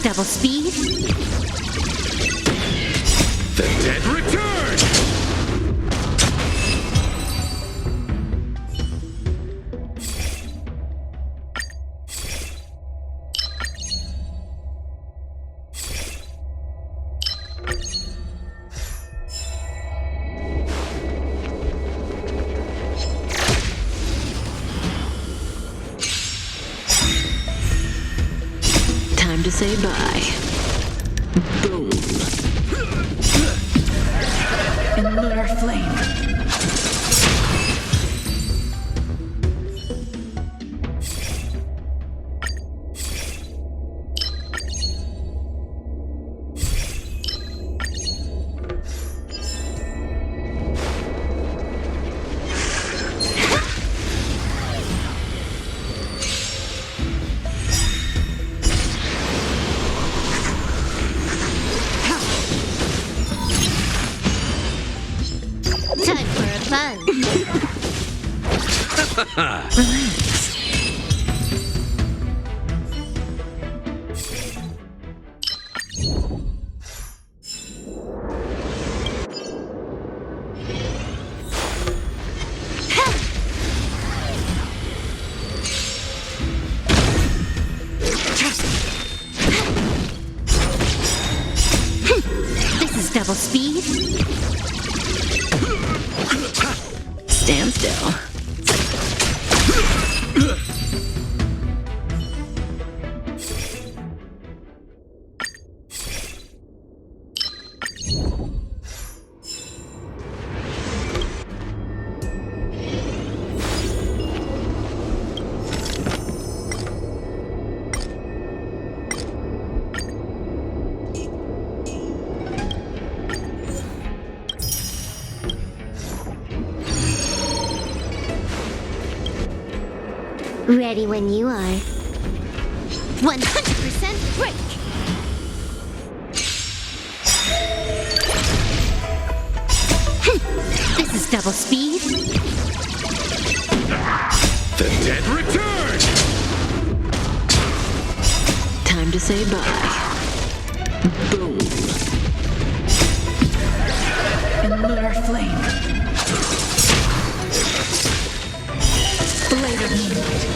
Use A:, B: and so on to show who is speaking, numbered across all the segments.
A: double speed.
B: The dead return!
A: Time to say bye. Boom. In lunar flame. Time for a fun. Relax. This is double speed. Stand still. Ready when you are. 100% break! This is double speed.
B: The dead return!
A: Time to say bye. Boom. In lunar flame. Blade of moonlight.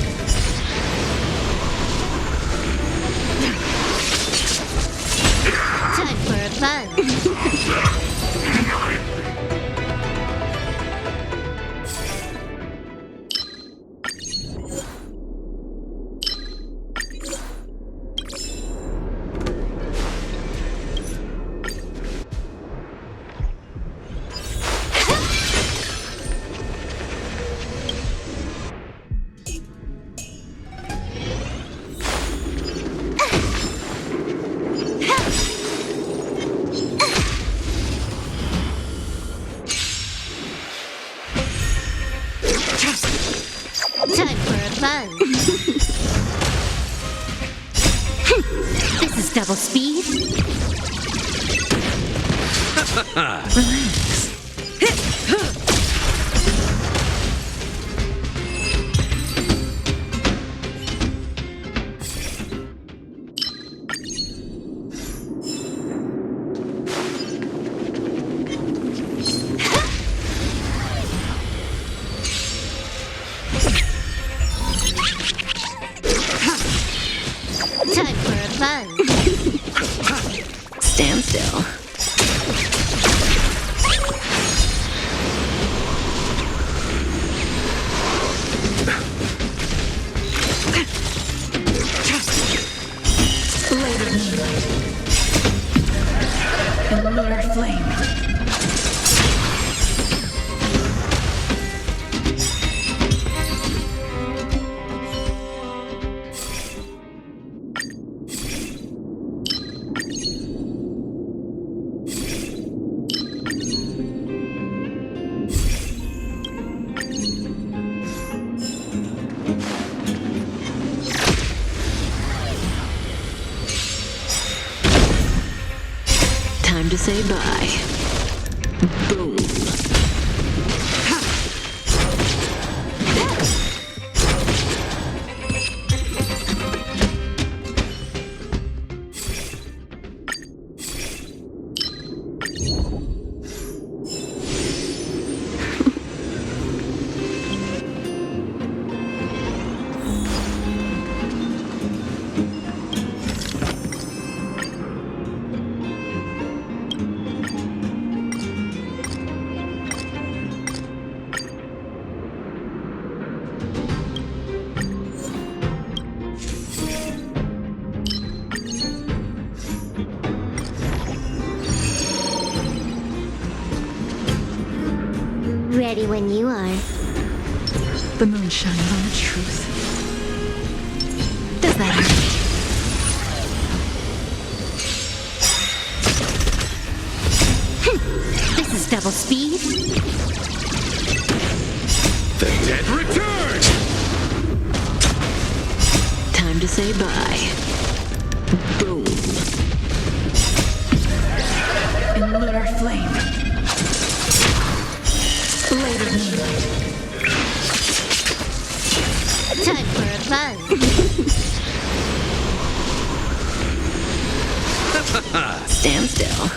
A: Time for a fun. Time for a fun. This is double speed. Relax. Time for a fun. Stand still. Blade of moonlight. In lunar flame. Time to say bye. Boom.
C: Ready when you are.
A: The moon shines on the truth. Does that hurt?
C: This is double speed.
B: The dead return!
A: Time to say bye. Boom. In lunar flame. Blade of moonlight.
C: Time for a fun.
A: Stand still.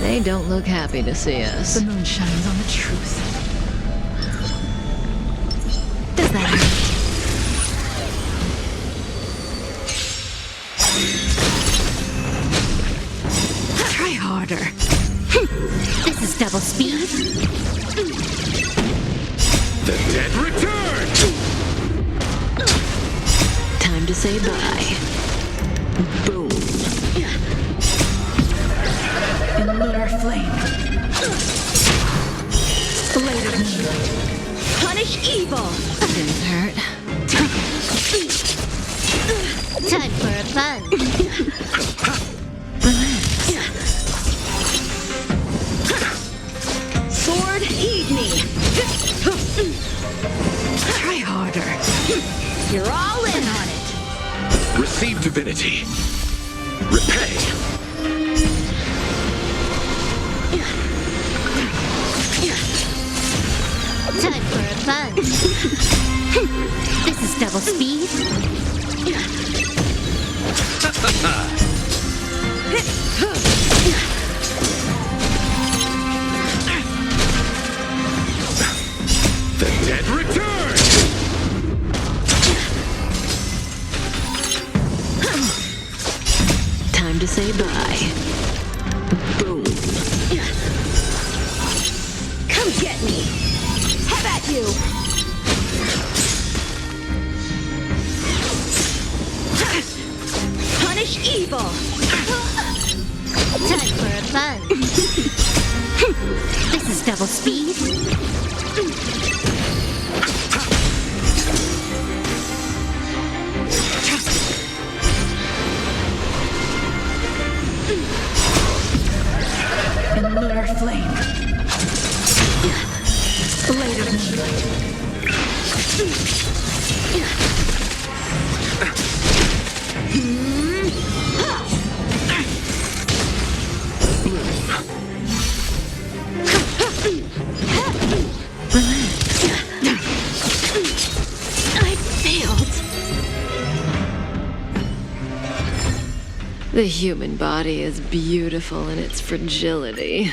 A: They don't look happy to see us. The moon shines on the truth. Does that hurt? Try harder.
C: This is double speed.
B: The dead return!
A: Time to say bye. Boom. In lunar flame. Blade of moonlight.
C: Punish evil.
A: Didn't hurt.
C: Time for a fun. Sword, heed me.
A: Try harder.
C: You're all in on it.
B: Receive divinity. Repay.
C: Time for a fun. This is double speed.
B: The dead return!
A: Time to say bye. Boom.
C: Come get me. Have at you. Punish evil. Time for a fun. This is double speed.
A: In lunar flame. Blade of moonlight.
C: I failed.
A: The human body is beautiful in its fragility.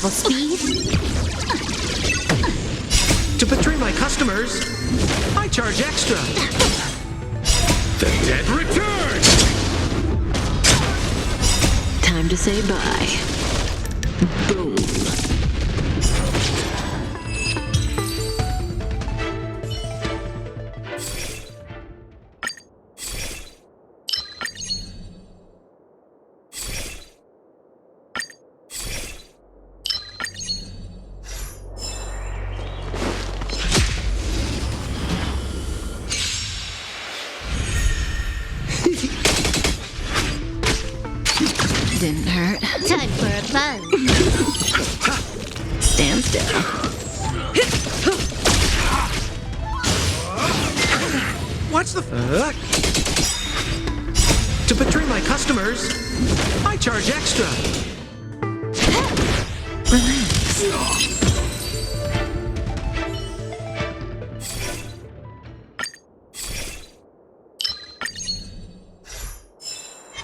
C: double speed.
D: To betray my customers, I charge extra.
B: The dead return!
A: Time to say bye. Boom. Didn't hurt.
C: Time for a fun.
A: Stand still.
D: What's the To betray my customers, I charge extra.
A: Relax.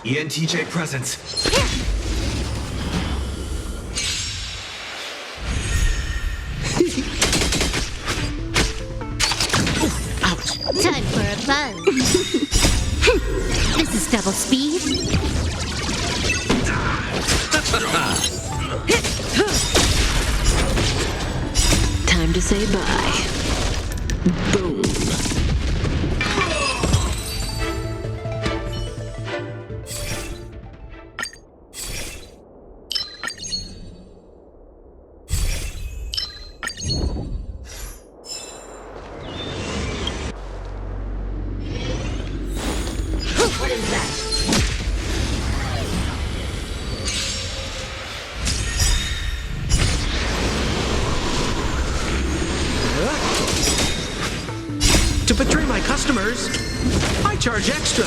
E: ENTJ presence.
D: Ouch.
C: Time for a fun. This is double speed.
A: Time to say bye. Boom.
C: What is that?
D: To betray my customers, I charge extra.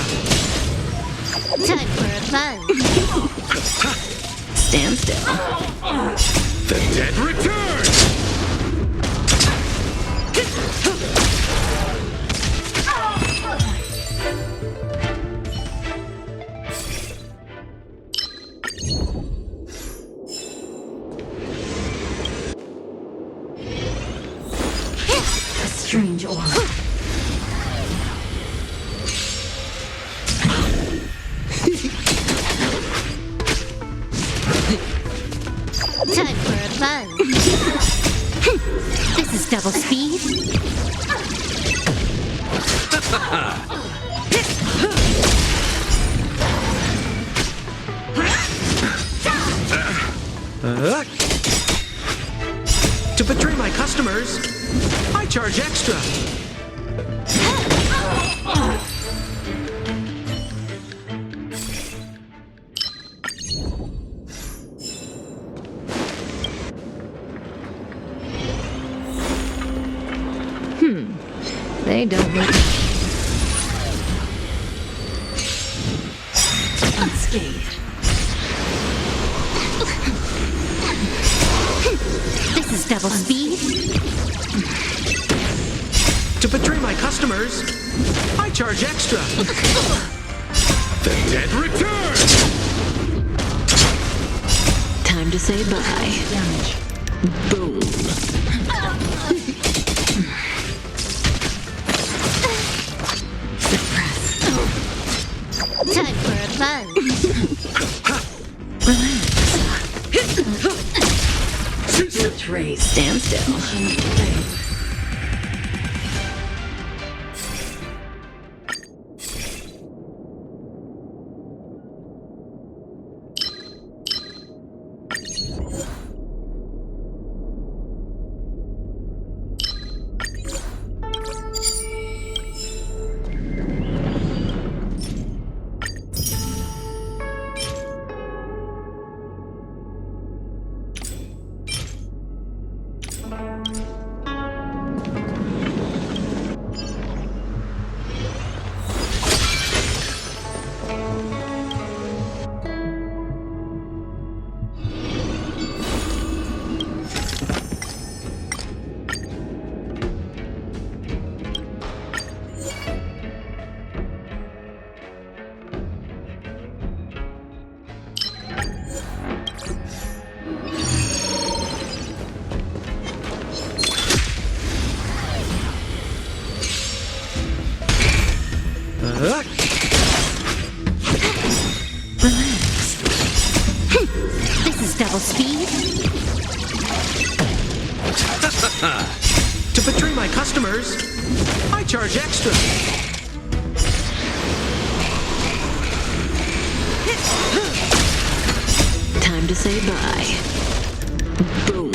C: Time for a fun.
A: Stand still.
B: The dead return!
A: A strange aura.
C: Time for a fun. This is double speed.
D: To betray my customers, I charge extra.
A: They don't look unscathed.
C: This is double speed.
D: To betray my customers, I charge extra.
B: The dead return!
A: Time to say bye. Damage.
C: Time
A: Boom.
C: for a fun.
A: Trace. Stand still. Relax.
C: This is double speed.
D: To betray my customers, I charge extra.
A: Time to say bye. Boom.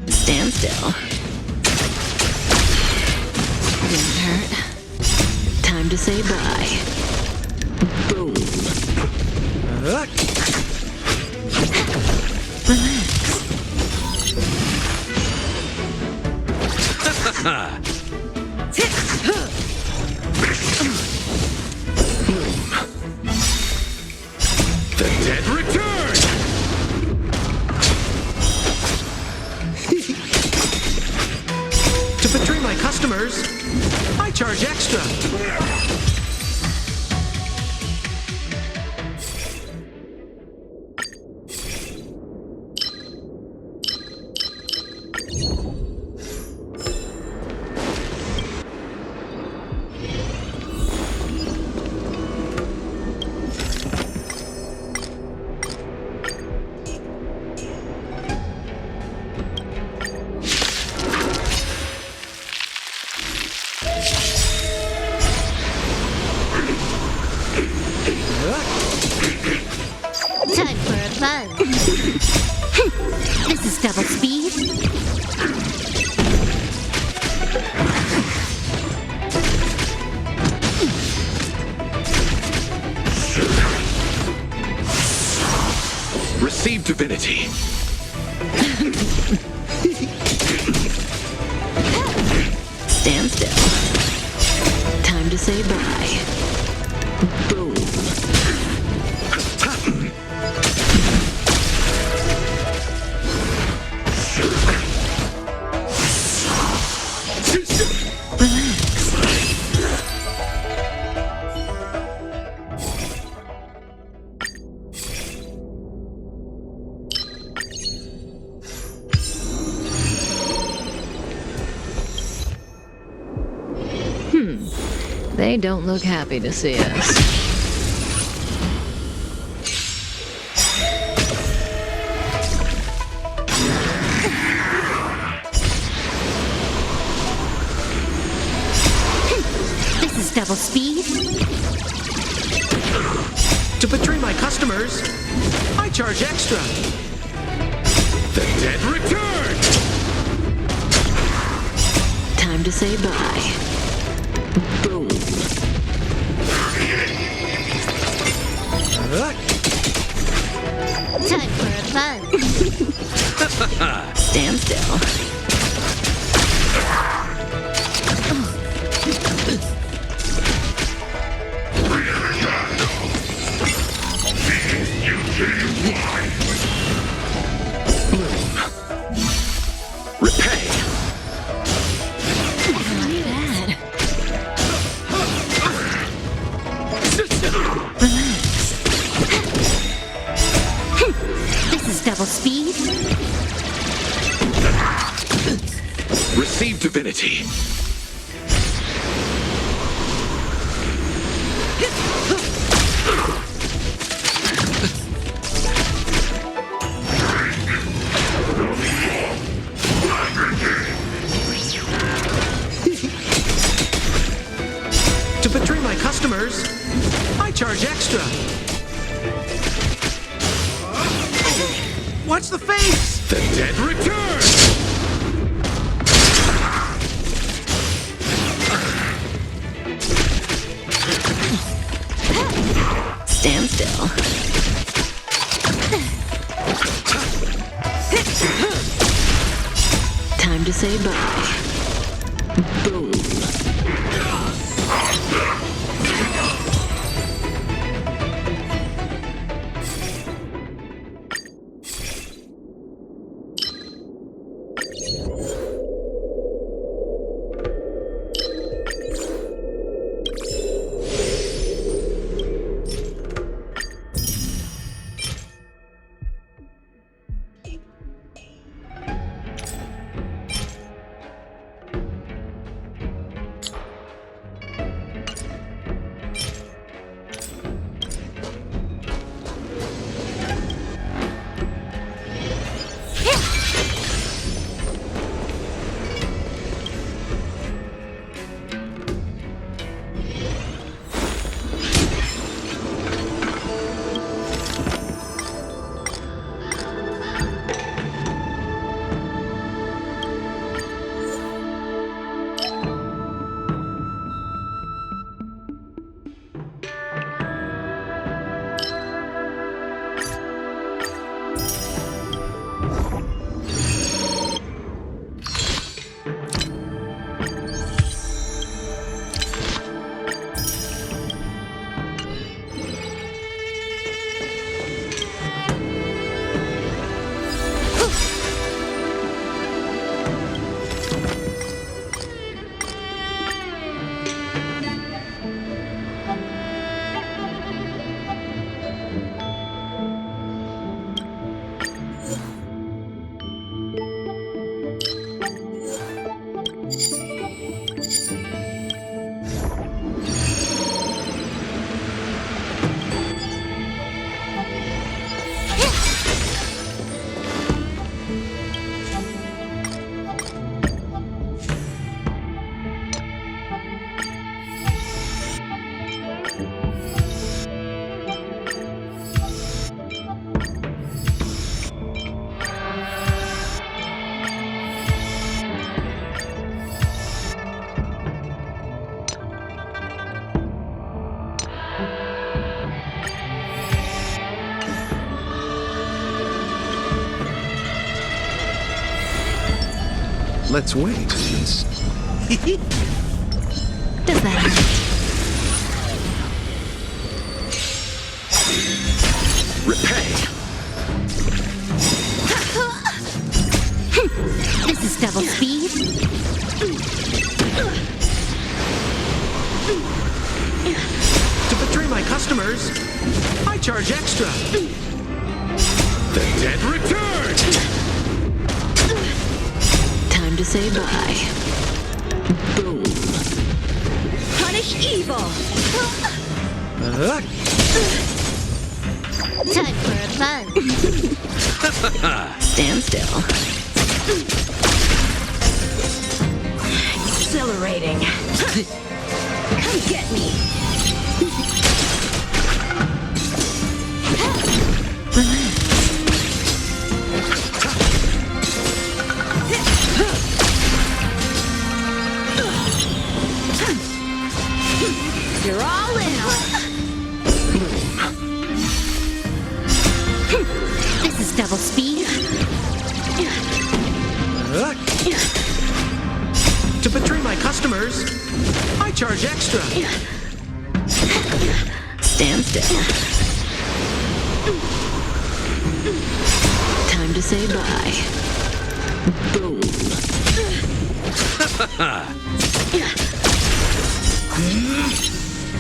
A: Stand still. Didn't hurt. Time to say bye. Boom.
B: The dead return!
D: To betray my customers, I charge extra.
C: Time for a fun. This is double speed.
B: Receive divinity.
A: Stand still. Time to say bye. Boom. They don't look happy to see us.
C: This is double speed.
D: To betray my customers, I charge extra.
B: The dead return!
A: Time to say bye. Boom.
C: Time for a fun.
A: Stand still.
B: Repay!
A: Not bad.
C: This is double speed.
B: Receive divinity.
D: To betray my customers, I charge extra. Watch the face!
B: The dead return!
A: Stand still. Time to say bye. Boom.
E: Let's wait.
A: Does that hurt?
B: Repay.
C: This is double speed.
D: To betray my customers, I charge extra.
B: The dead return!
A: Time to say bye. Boom.
C: Punish evil. Time for a fun.
A: Stand still.
C: Exhilarating. Come get me. You're all in on it. This is double speed.
D: To betray my customers, I charge extra.
A: Stand still. Time to say bye. Boom.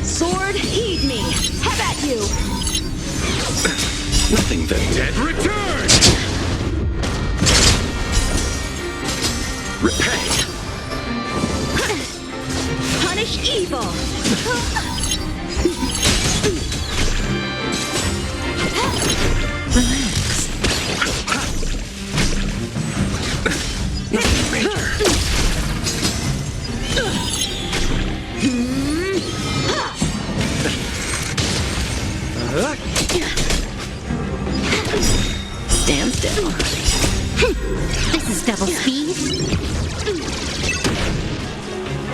C: Sword, heed me. Have at you.
B: Nothing the dead return! Repay.
C: Punish evil.
A: Relax.
B: Nothing major.
A: Stand still.
C: This is double speed.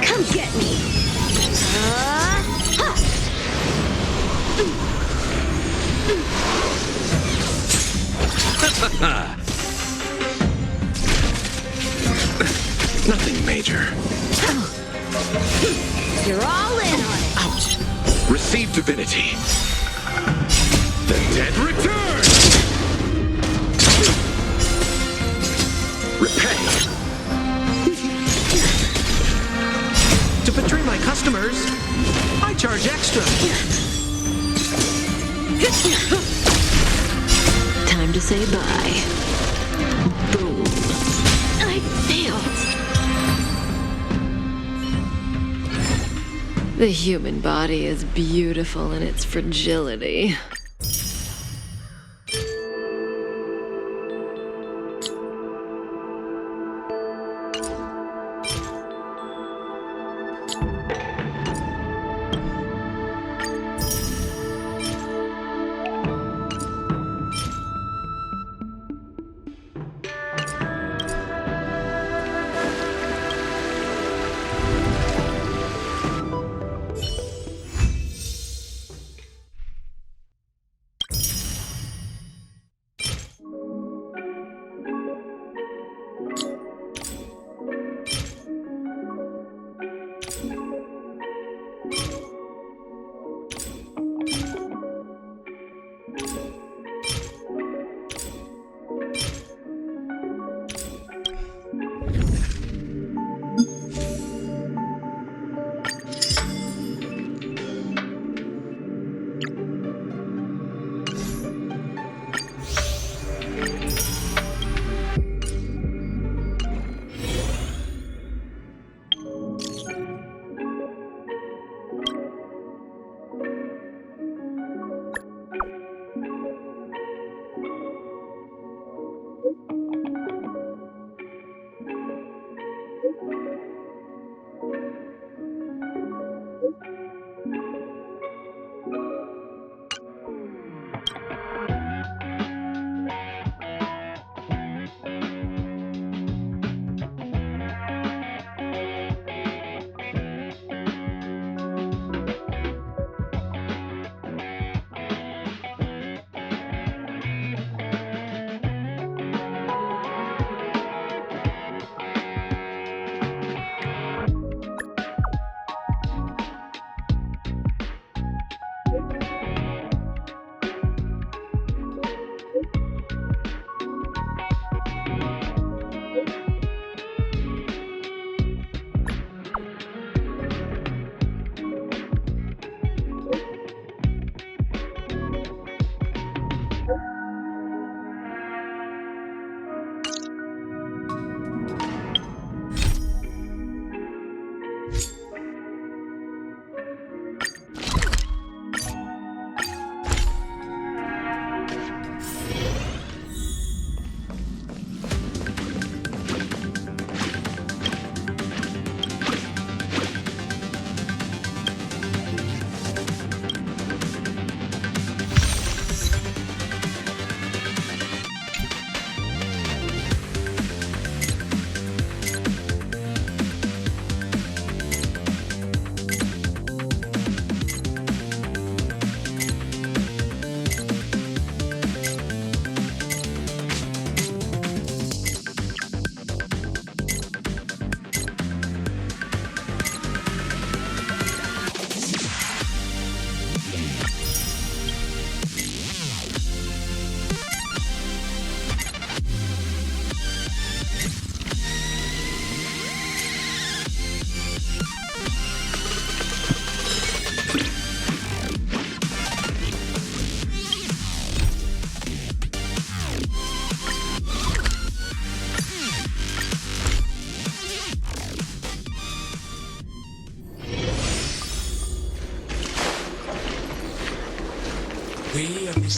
C: Come get me.
B: Nothing major.
C: You're all in on it.
B: Ouch. Receive divinity. The dead return! Repay.
D: To betray my customers, I charge extra.
A: Time to say bye. Boom.
C: I failed.
A: The human body is beautiful in its fragility.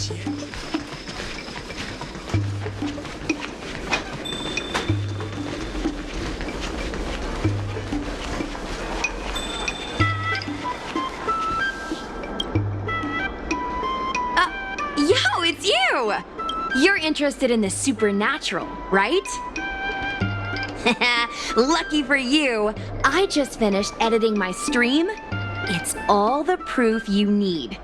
C: Yo, it's you! You're interested in the supernatural, right? Lucky for you, I just finished editing my stream. It's all the proof you need.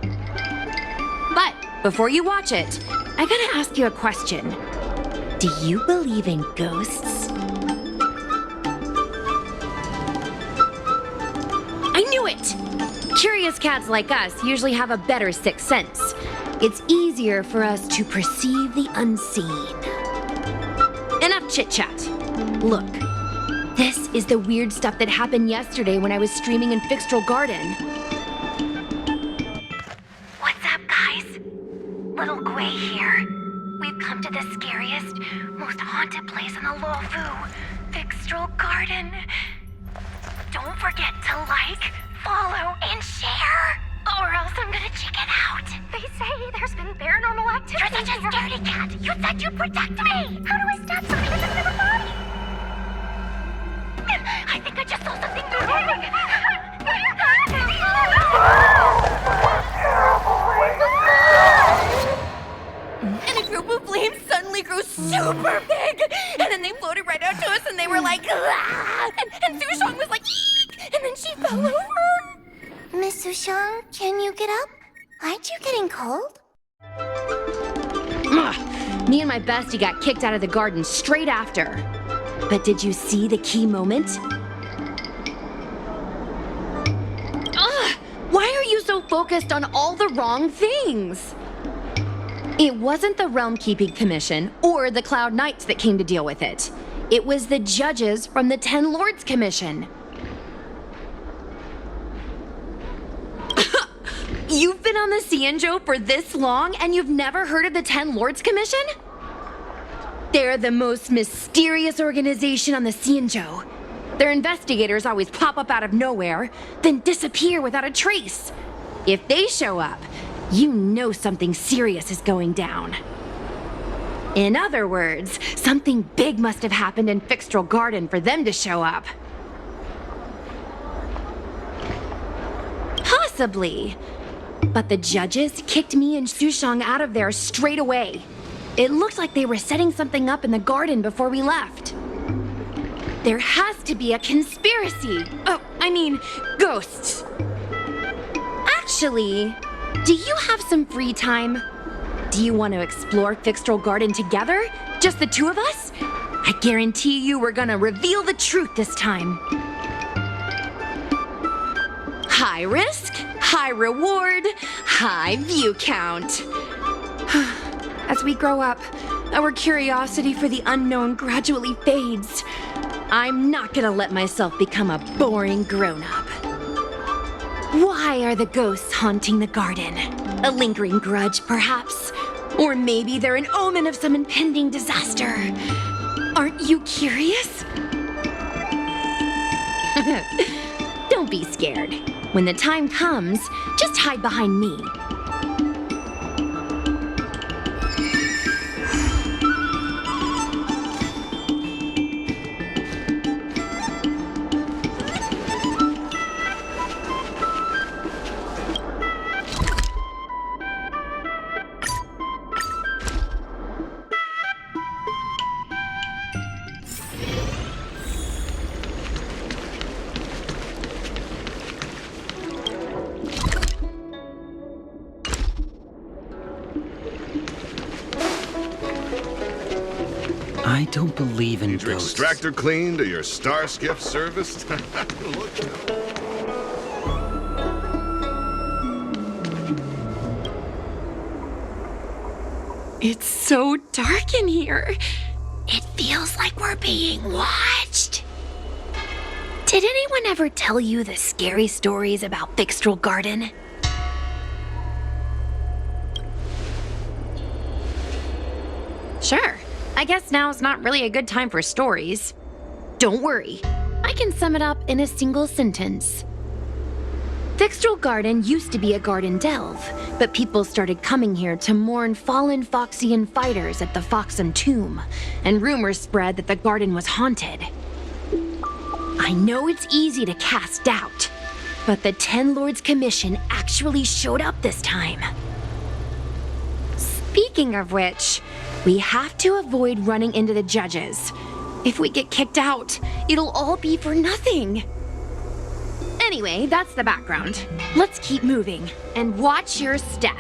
C: But before you watch it, I gotta ask you a question. Do you believe in ghosts? I knew it! Curious cats like us usually have a better sixth sense. It's easier for us to perceive the unseen. Enough chit-chat. Look, this is the weird stuff that happened yesterday when I was streaming in Fixtral Garden.
E: What's up, guys? Little Gwei here. We've come to the scariest, most haunted place in the Luofu, Fixtral Garden. Don't forget to like, follow, and share, or else I'm gonna chicken out. They say there's been paranormal activity. You're such a scaredy cat. You said you'd protect me. How do I stop something that doesn't have a body? I think I just saw something moving.
C: And a group of flames suddenly grew super big, and then they floated right out to us, and they were like, ah! And Sushong was like, eek! And then she fell over.
E: Miss Sushang, can you get up? Aren't you getting cold?
C: Ugh. Me and my bestie got kicked out of the garden straight after. But did you see the key moment? Ugh! Why are you so focused on all the wrong things? It wasn't the Realm Keeping Commission or the Cloud Knights that came to deal with it. It was the judges from the Ten Lords Commission. You've been on the Xianzhou for this long and you've never heard of the Ten Lords Commission? They're the most mysterious organization on the Xianzhou. Their investigators always pop up out of nowhere, then disappear without a trace. If they show up, you know something serious is going down. In other words, something big must have happened in Fixtral Garden for them to show up. Possibly. But the judges kicked me and Sushang out of there straight away. It looked like they were setting something up in the garden before we left. There has to be a conspiracy. Oh, I mean, ghosts. Actually, do you have some free time? Do you want to explore Fixtral Garden together? Just the two of us? I guarantee you we're gonna reveal the truth this time. High risk, high reward, high view count. As we grow up, our curiosity for the unknown gradually fades. I'm not gonna let myself become a boring grown-up. Why are the ghosts haunting the garden? A lingering grudge, perhaps? Or maybe they're an omen of some impending disaster. Aren't you curious? Don't be scared. When the time comes, just hide behind me.
D: I don't believe in
F: Your
D: ghosts.
F: extractor cleaned or your star skiff serviced? Look out.
C: It's so dark in here. It feels like we're being watched. Did anyone ever tell you the scary stories about Fixtral Garden? Sure. I guess now's not really a good time for stories. Don't worry. I can sum it up in a single sentence. Fixtral Garden used to be a garden delve, but people started coming here to mourn fallen Foxian fighters at the Foxen tomb, and rumors spread that the garden was haunted. I know it's easy to cast doubt, but the Ten Lords Commission actually showed up this time. Speaking of which, we have to avoid running into the judges. If we get kicked out, it'll all be for nothing. Anyway, that's the background. Let's keep moving, and watch your step.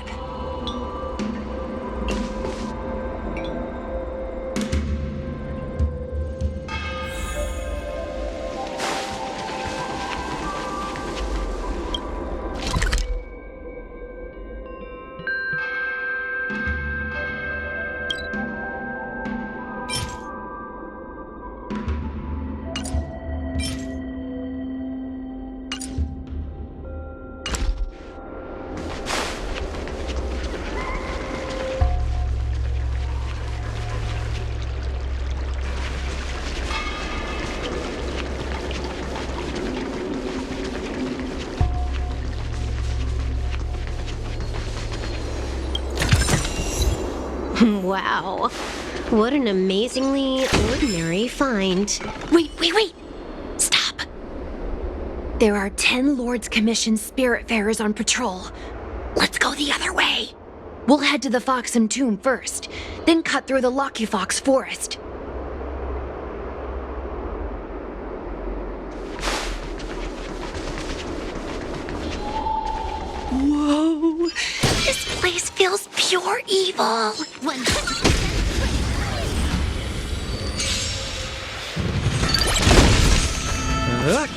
G: Wow. What an amazingly ordinary find.
C: Wait! Stop! There are 10 Lords Commission Spiritfarers on patrol. Let's go the other way. We'll head to the Foxen tomb first, then cut through the Lucky Fox forest. Whoa! This place feels pure evil!
G: 100%.
A: Relax.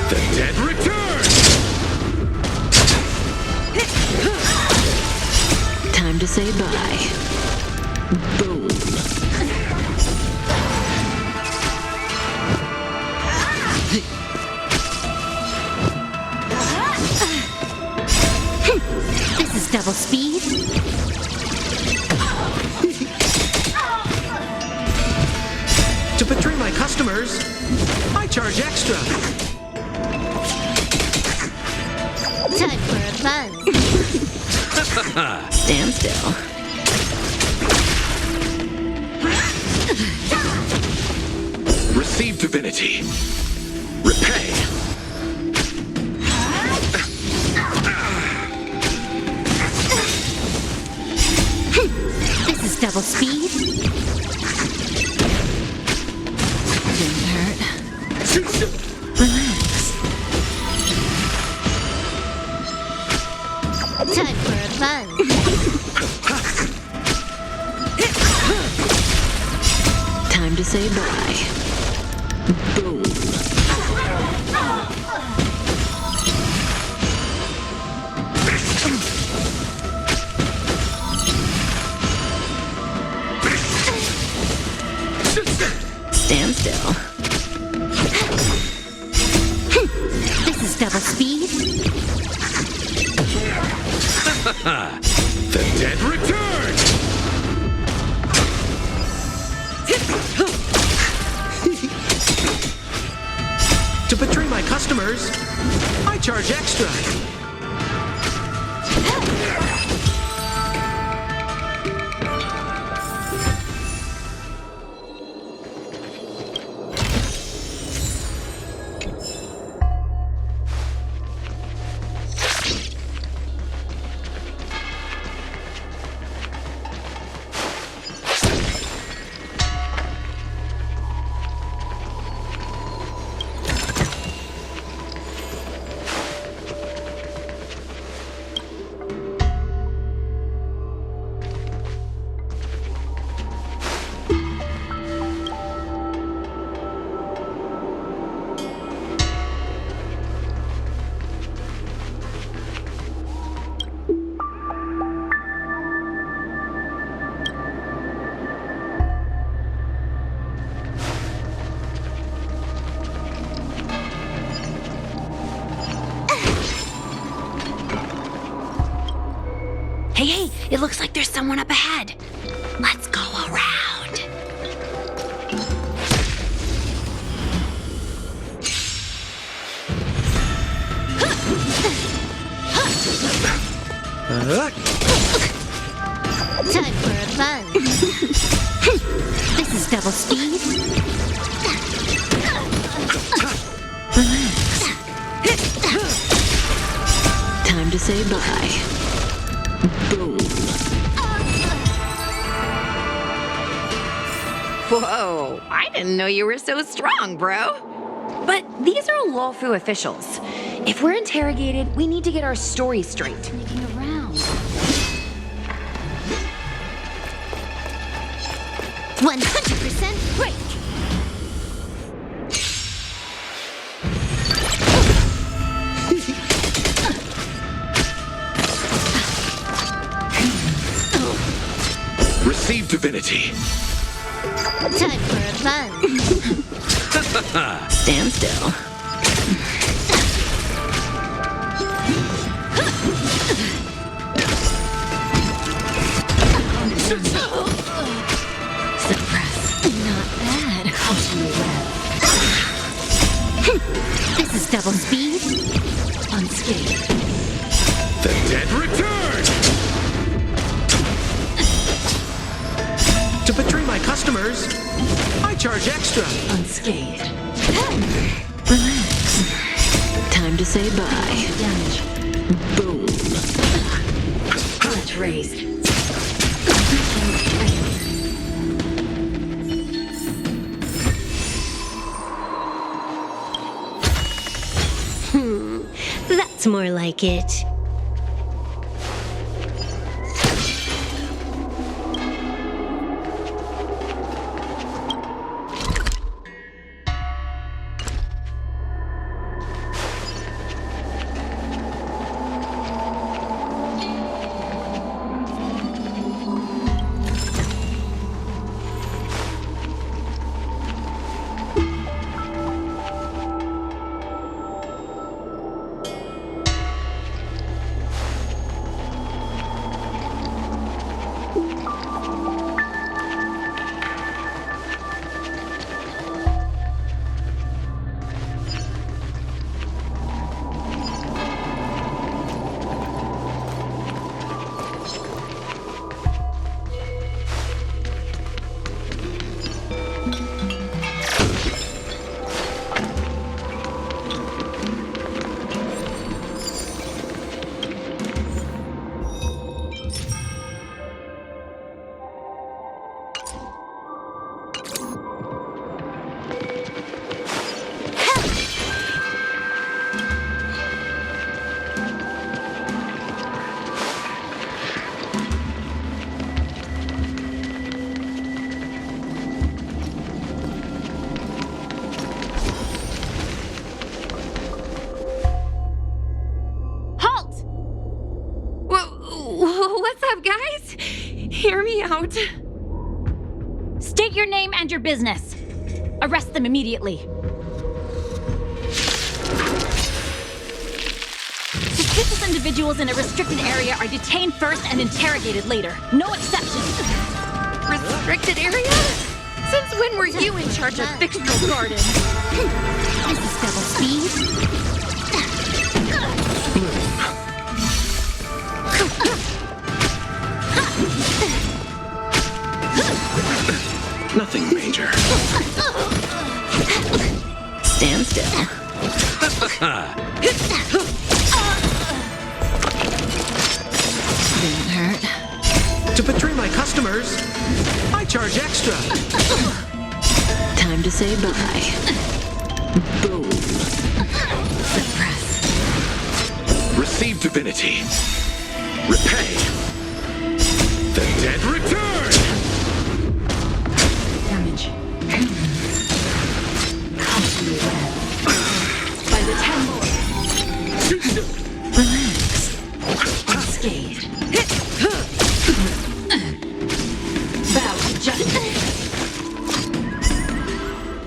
B: The dead return!
A: Time to say bye. Boom.
G: This is double speed.
D: To betray my customers, I charge extra.
G: Time for a buzz.
A: Stand still.
B: Receive divinity. Repay.
G: This is double speed.
A: Didn't hurt. Relax.
G: Time for a buzz.
A: Time to say bye. Boom. Stand still.
G: This is double speed.
B: The dead return!
D: To betray my customers, I charge extra.
C: Hey, it looks like there's someone up ahead. Let's go around.
G: Time for a fun. This is double speed.
A: Time to say bye. Boom.
C: Whoa, I didn't know you were so strong, bro. But these are Lawfu officials. If we're interrogated, we need to get our story straight.
A: Sneaking around.
G: 100% break.
B: Receive divinity.
G: Time for a fun.
A: Stand still.
G: Suppress. Not bad. This is double speed.
A: Unscathed.
B: The dead return!
D: To betray my customers, I charge extra.
A: Unscathed. Relax. Time to say bye. Damage. Boom. Clutch raised.
G: That's more like it.
C: What's up, guys? Hear me out.
H: State your name and your business. Arrest them immediately. Suspicious individuals in a restricted area are detained first and interrogated later. No exceptions.
C: Restricted area? Since when were you in charge of Fixtral Garden?
G: This is double speed.
B: Nothing major.
A: Stand still. Didn't hurt.
D: To betray my customers, I charge extra.
A: Time to say bye. Boom. Suppress.
B: Receive divinity. Repay. The dead return!
A: Damage. Constantly web. By the 10 more. Relax. Unscathed. Bow to justice.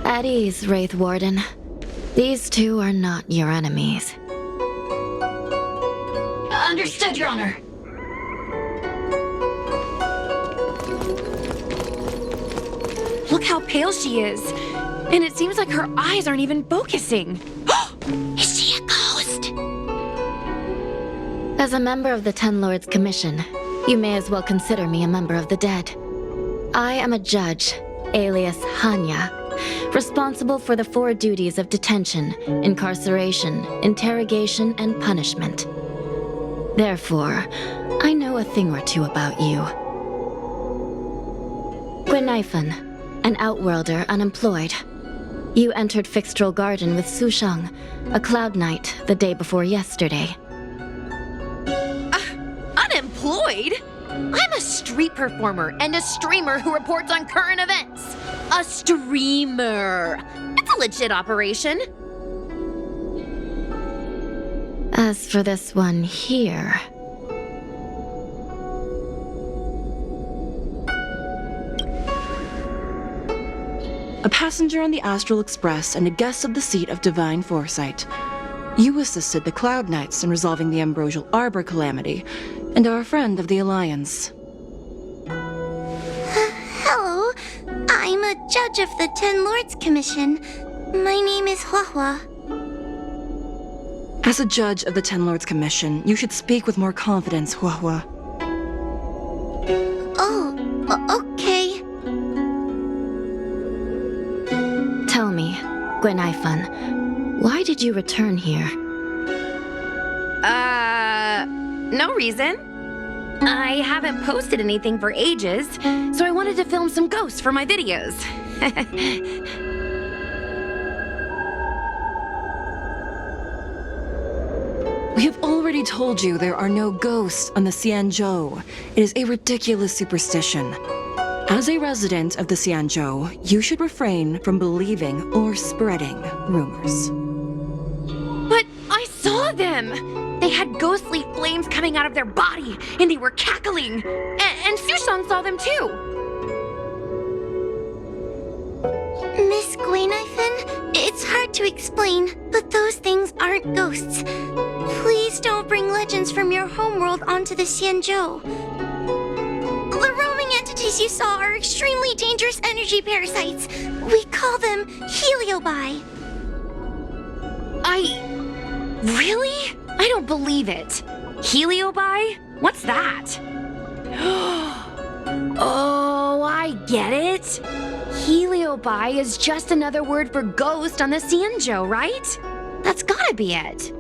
I: At ease, Wraith Warden. These two are not your enemies.
H: Understood, Your Honor.
C: Look how pale she is. And it seems like her eyes aren't even focusing.
G: Is she a ghost?
I: As a member of the Ten Lords Commission, you may as well consider me a member of the dead. I am a judge, alias Hanya, responsible for the 4 duties of detention, incarceration, interrogation, and punishment. Therefore, I know a thing or two about you. Gwenaifan, an outworlder unemployed. You entered Fixtral Garden with Sushang, a cloud knight, the day before yesterday.
C: Unemployed? I'm a street performer and a streamer who reports on current events. A streamer. It's a legit operation.
I: As for this one here...
J: A passenger on the Astral Express and a guest of the seat of divine foresight. You assisted the Cloud Knights in resolving the Ambrosial Arbor calamity, and are a friend of the Alliance.
E: Hello. I'm a judge of the Ten Lords Commission. My name is Huahua.
J: As a judge of the Ten Lords Commission, you should speak with more confidence, Huahua.
E: Okay.
I: Tell me, Gwenaifan, why did you return here?
C: No reason. I haven't posted anything for ages, so I wanted to film some ghosts for my videos.
J: We have already told you there are no ghosts on the Xianzhou. It is a ridiculous superstition. As a resident of the Xianzhou, you should refrain from believing or spreading rumors.
C: But I saw them! They had ghostly flames coming out of their body, and they were cackling. And Sushang saw them too.
E: Miss Gwenaifan, it's hard to explain, but those things aren't ghosts. Please don't bring legends from your homeworld onto the Xianzhou. The roaming entities you saw are extremely dangerous energy parasites. We call them Heliobi.
C: Really? I don't believe it. Heliobi? What's that? Oh, I get it. Heliobi is just another word for ghost on the Xianzhou, right? That's gotta be it.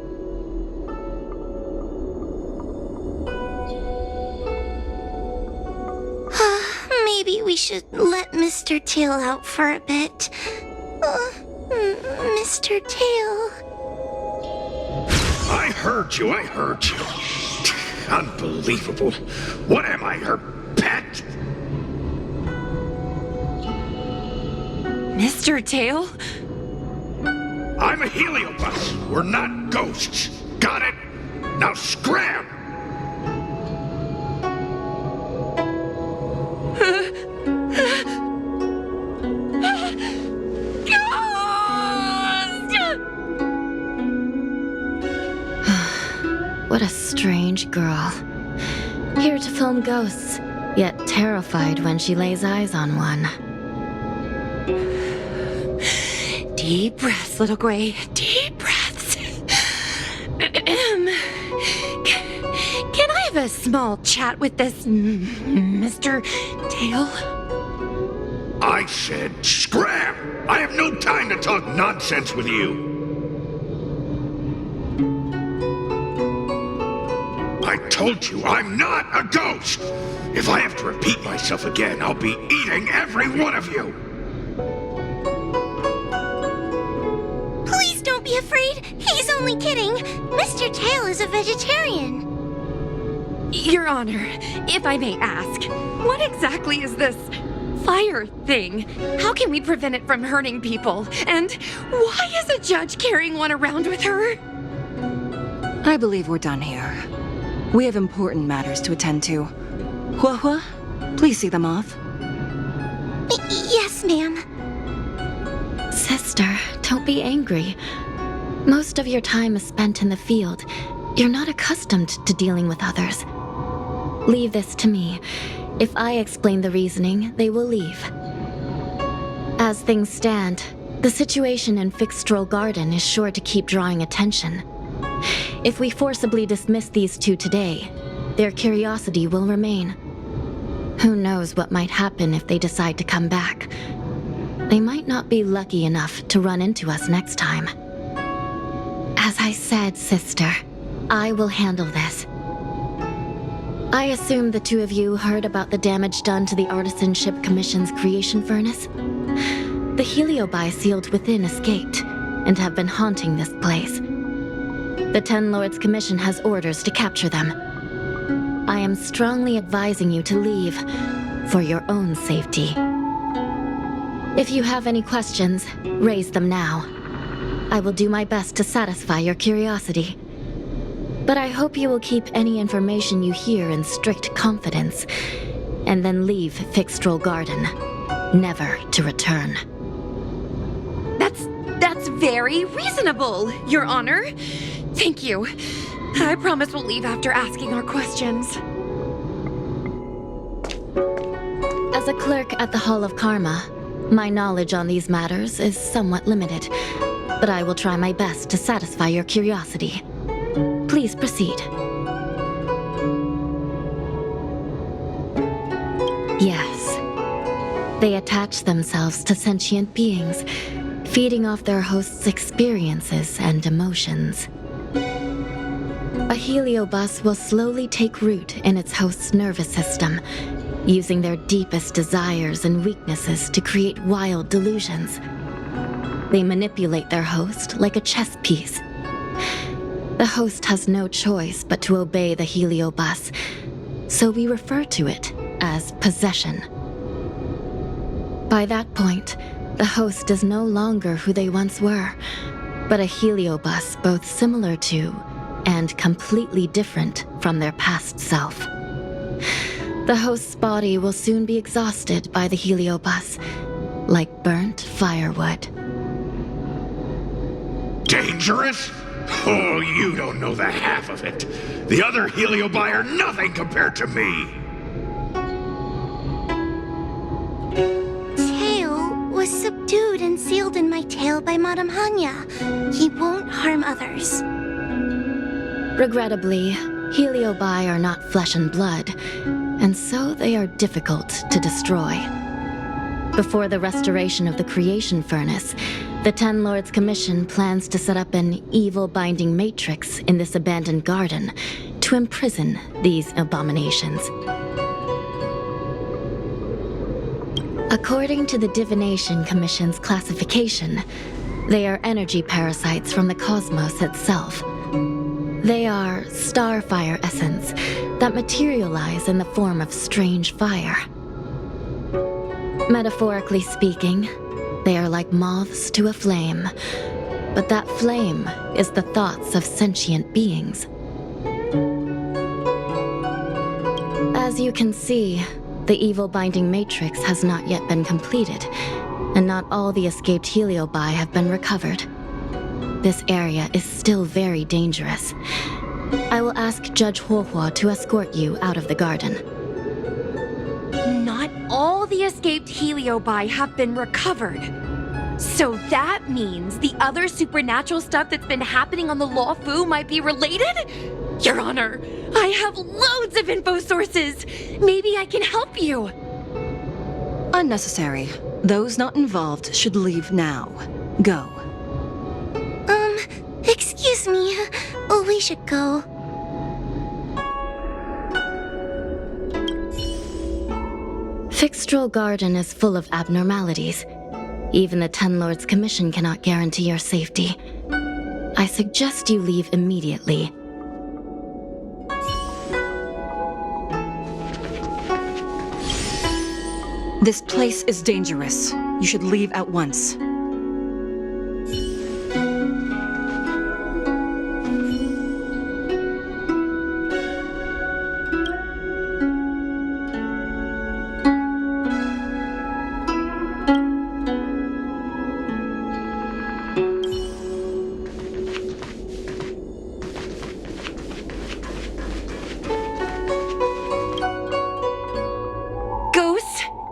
E: Maybe we should let Mr. Tail out for a bit. Mr. Tail.
F: I heard you. Unbelievable. What am I, her pet?
C: Mr. Tail?
F: I'm a Heliobus. We're not ghosts. Got it? Now scram!
I: What a strange girl. Here to film ghosts, yet terrified when she lays eyes on one.
C: Deep breaths, little Gray. Deep breaths. Can I have a small chat with this Mr. Tail?
F: I said scram! I have no time to talk nonsense with you. I told you I'm not a ghost! If I have to repeat myself again, I'll be eating every one of you!
E: Please don't be afraid. He's only kidding. Mr. Tail is a vegetarian.
C: Your Honor, if I may ask, what exactly is this fire thing? How can we prevent it from hurting people? And why is a judge carrying one around with her?
J: I believe we're done here. We have important matters to attend to. Huahua, please see them off.
E: Yes, ma'am.
I: Sister, don't be angry. Most of your time is spent in the field. You're not accustomed to dealing with others. Leave this to me. If I explain the reasoning, they will leave. As things stand, the situation in Fixtral Garden is sure to keep drawing attention. If we forcibly dismiss these two today, their curiosity will remain. Who knows what might happen if they decide to come back? They might not be lucky enough to run into us next time. As I said, sister, I will handle this. I assume the two of you heard about the damage done to the Artisanship Commission's creation furnace? The Heliobi sealed within escaped, and have been haunting this place. The Ten Lords Commission has orders to capture them. I am strongly advising you to leave, for your own safety. If you have any questions, raise them now. I will do my best to satisfy your curiosity. But I hope you will keep any information you hear in strict confidence, and then leave Fixtral Garden, never to return.
C: That's very reasonable, Your Honor. Thank you. I promise we'll leave after asking our questions.
I: As a clerk at the Hall of Karma, my knowledge on these matters is somewhat limited, but I will try my best to satisfy your curiosity. Please proceed. Yes. They attach themselves to sentient beings, feeding off their host's experiences and emotions. A heliobus will slowly take root in its host's nervous system, using their deepest desires and weaknesses to create wild delusions. They manipulate their host like a chess piece. The host has no choice but to obey the heliobus, so we refer to it as possession. By that point, the host is no longer who they once were, but a heliobus both similar to and completely different from their past self. The host's body will soon be exhausted by the heliobus, like burnt firewood.
F: Dangerous? Oh, you don't know the half of it. The other Heliobi are nothing compared to me.
E: Tail was subdued and sealed in my tail by Madame Hanya. He won't harm others.
I: Regrettably, Heliobi are not flesh and blood, and so they are difficult to destroy. Before the restoration of the creation furnace, the Ten Lords Commission plans to set up an evil binding matrix in this abandoned garden to imprison these abominations. According to the Divination Commission's classification, they are energy parasites from the cosmos itself. They are starfire essence that materialize in the form of strange fire. Metaphorically speaking, they are like moths to a flame, but that flame is the thoughts of sentient beings. As you can see, the evil binding matrix has not yet been completed, and not all the escaped Heliobi have been recovered. This area is still very dangerous. I will ask Judge Huohuo to escort you out of the garden.
C: Not all the escaped Heliobi have been recovered. So that means the other supernatural stuff that's been happening on the Luofu might be related? Your Honor, I have loads of info sources. Maybe I can help you.
J: Unnecessary. Those not involved should leave now. Go.
E: Excuse me. We should go.
I: Fixtral Garden is full of abnormalities. Even the Ten Lords Commission cannot guarantee your safety. I suggest you leave immediately.
J: This place is dangerous. You should leave at once.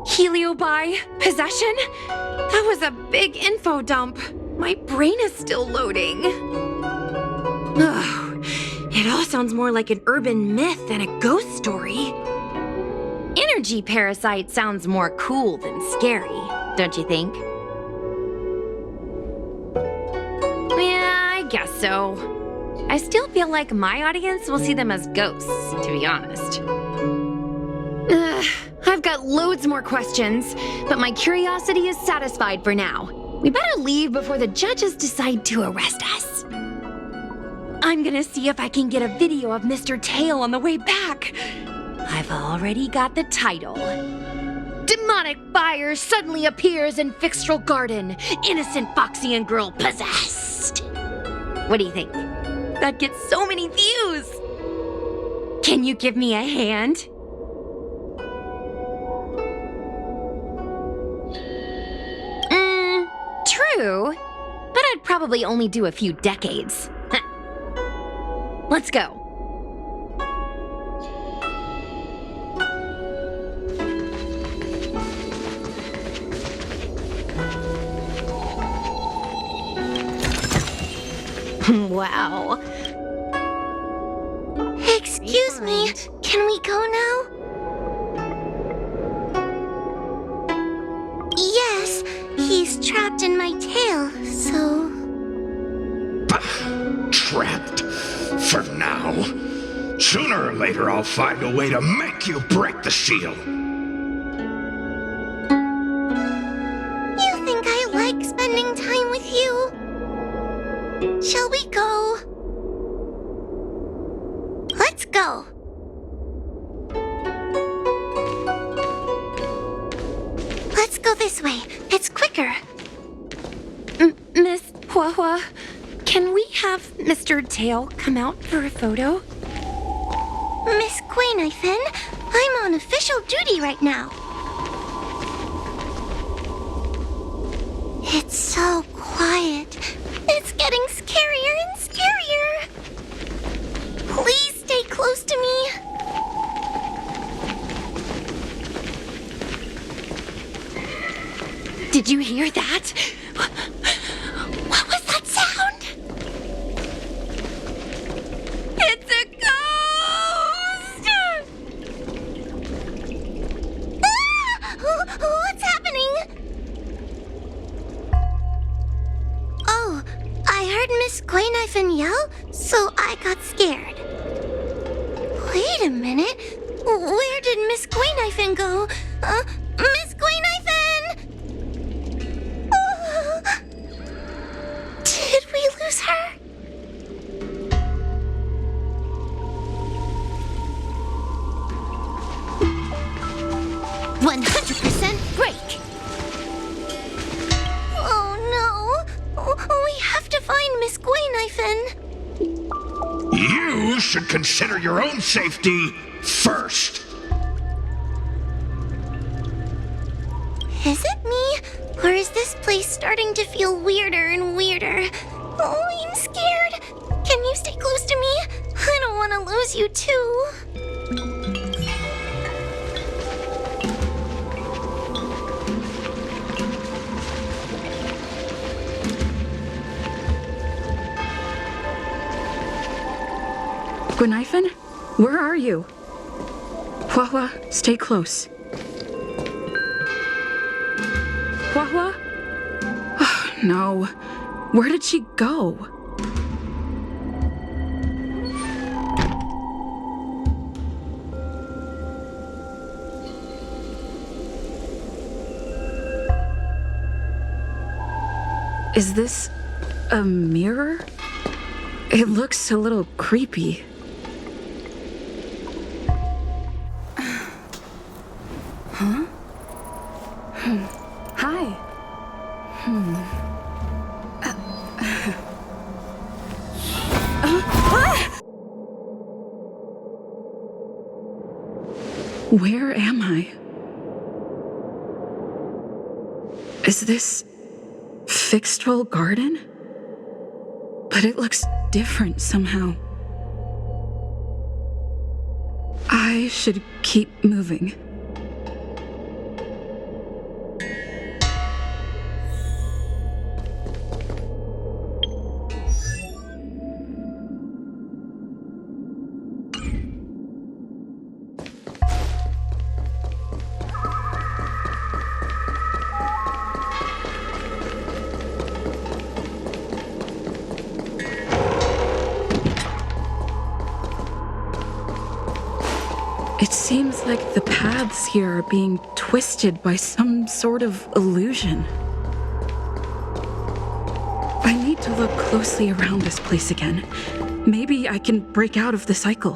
C: Heliobi possession? That was a big info dump. My brain is still loading. Oh, it all sounds more like an urban myth than a ghost story. Energy parasite sounds more cool than scary, don't you think? Yeah, I guess so. I still feel like my audience will see them as ghosts, to be honest. I've got loads more questions, but my curiosity is satisfied for now. We better leave before the judges decide to arrest us. I'm gonna see if I can get a video of Mr. Tail on the way back. I've already got the title. Demonic fire suddenly appears in Fixtral Garden. Innocent Foxian girl possessed. What do you think? That gets so many views. Can you give me a hand? True, but I'd probably only do a few decades. Let's go. Wow.
E: Excuse me, can we go now? Yes, he's trapped in my tail, so...
F: Trapped? For now? Sooner or later I'll find a way to make you break the seal.
E: You think I like spending time with you? Shall we go? Let's go. Let's go this way. It's quicker.
C: Miss Hua, can we have Mr. Tail come out for a photo?
E: Miss Guinevere, I'm on official duty right now. It's so quiet. It's getting scarier and scarier. Please stay close to me.
C: Did you hear that? What was that sound? It's a ghost!
E: What's happening? Oh, I heard Miss Guinevere yell, so I got scared. Wait a minute. Where did Miss Guinevere go? Miss Guinevere! Did we lose her?
G: Break!
E: Oh no! We have to find Miss Guinevere.
F: You should consider your own safety first.
E: Is it me? Or is this place starting to feel weirder and weirder? Oh, I'm scared. Can you stay close to me? I don't want to lose you too.
J: Guinevere, where are you? Hua, stay close. Hua? Oh, no. Where did she go? Is this a mirror? It looks a little creepy. Huh? Hi. Where am I? Is this Fixtral Garden? But it looks different somehow. I should keep moving. It seems like the paths here are being twisted by some sort of illusion. I need to look closely around this place again. Maybe I can break out of the cycle.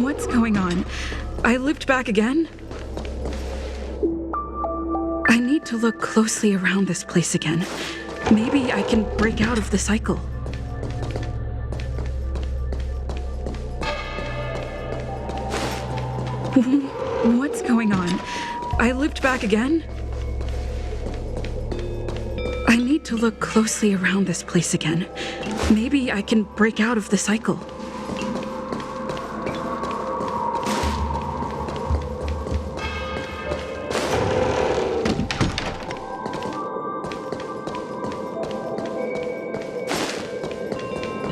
J: What's going on? I looped back again? I need to look closely around this place again. Maybe I can break out of the cycle. What's going on? I looped back again? I need to look closely around this place again. Maybe I can break out of the cycle.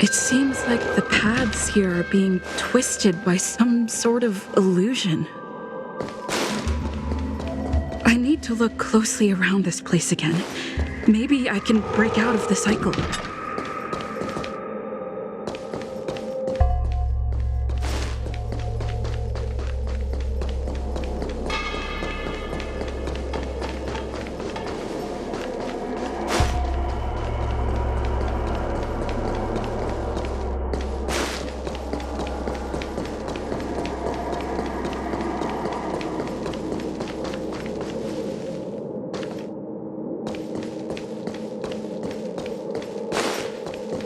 J: It seems like the paths here are being twisted by some sort of illusion. I need to look closely around this place again. Maybe I can break out of the cycle.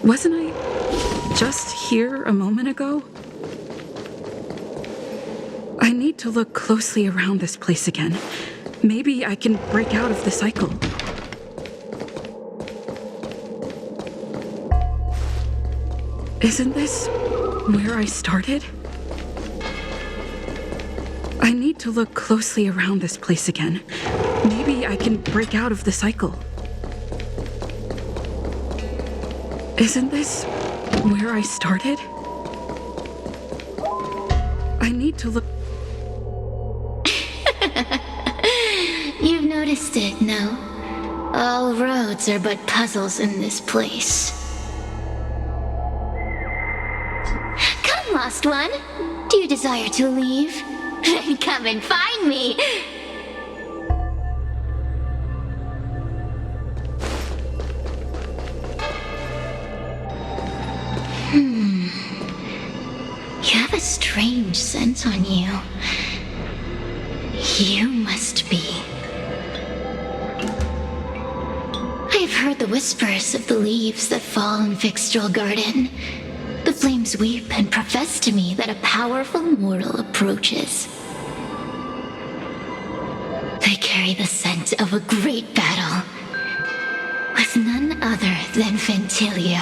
J: Wasn't I just here a moment ago? I need to look closely around this place again. Maybe I can break out of the cycle. Isn't this where I started? I need to look closely around this place again. Maybe I can break out of the cycle. Isn't this where I started? I need to look...
I: You've noticed it, no? All roads are but puzzles in this place. Come, lost one. Do you desire to leave? Then come and find me. You have a strange scent on you. You must be. I have heard the whispers of the leaves that fall in Xīngqióng Garden. The flames weep and profess to me that a powerful mortal approaches. They carry the scent of a great battle with none other than Ventilia.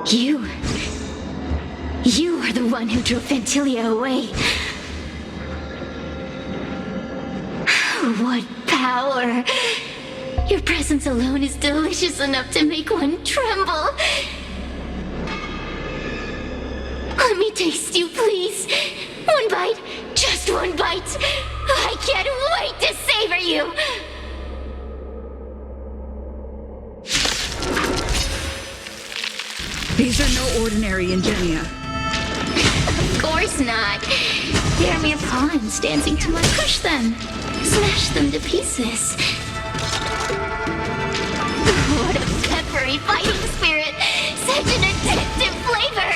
I: You are the one who drove Ventilia away. What power! Your presence alone is delicious enough to make one tremble. Let me taste you, please. One bite, just one bite. I can't wait to savor you.
J: These are no ordinary ingenia.
I: Of course not. They are mere pawns dancing to my crush them. Smash them to pieces. What a peppery fighting spirit! Such an addictive flavor!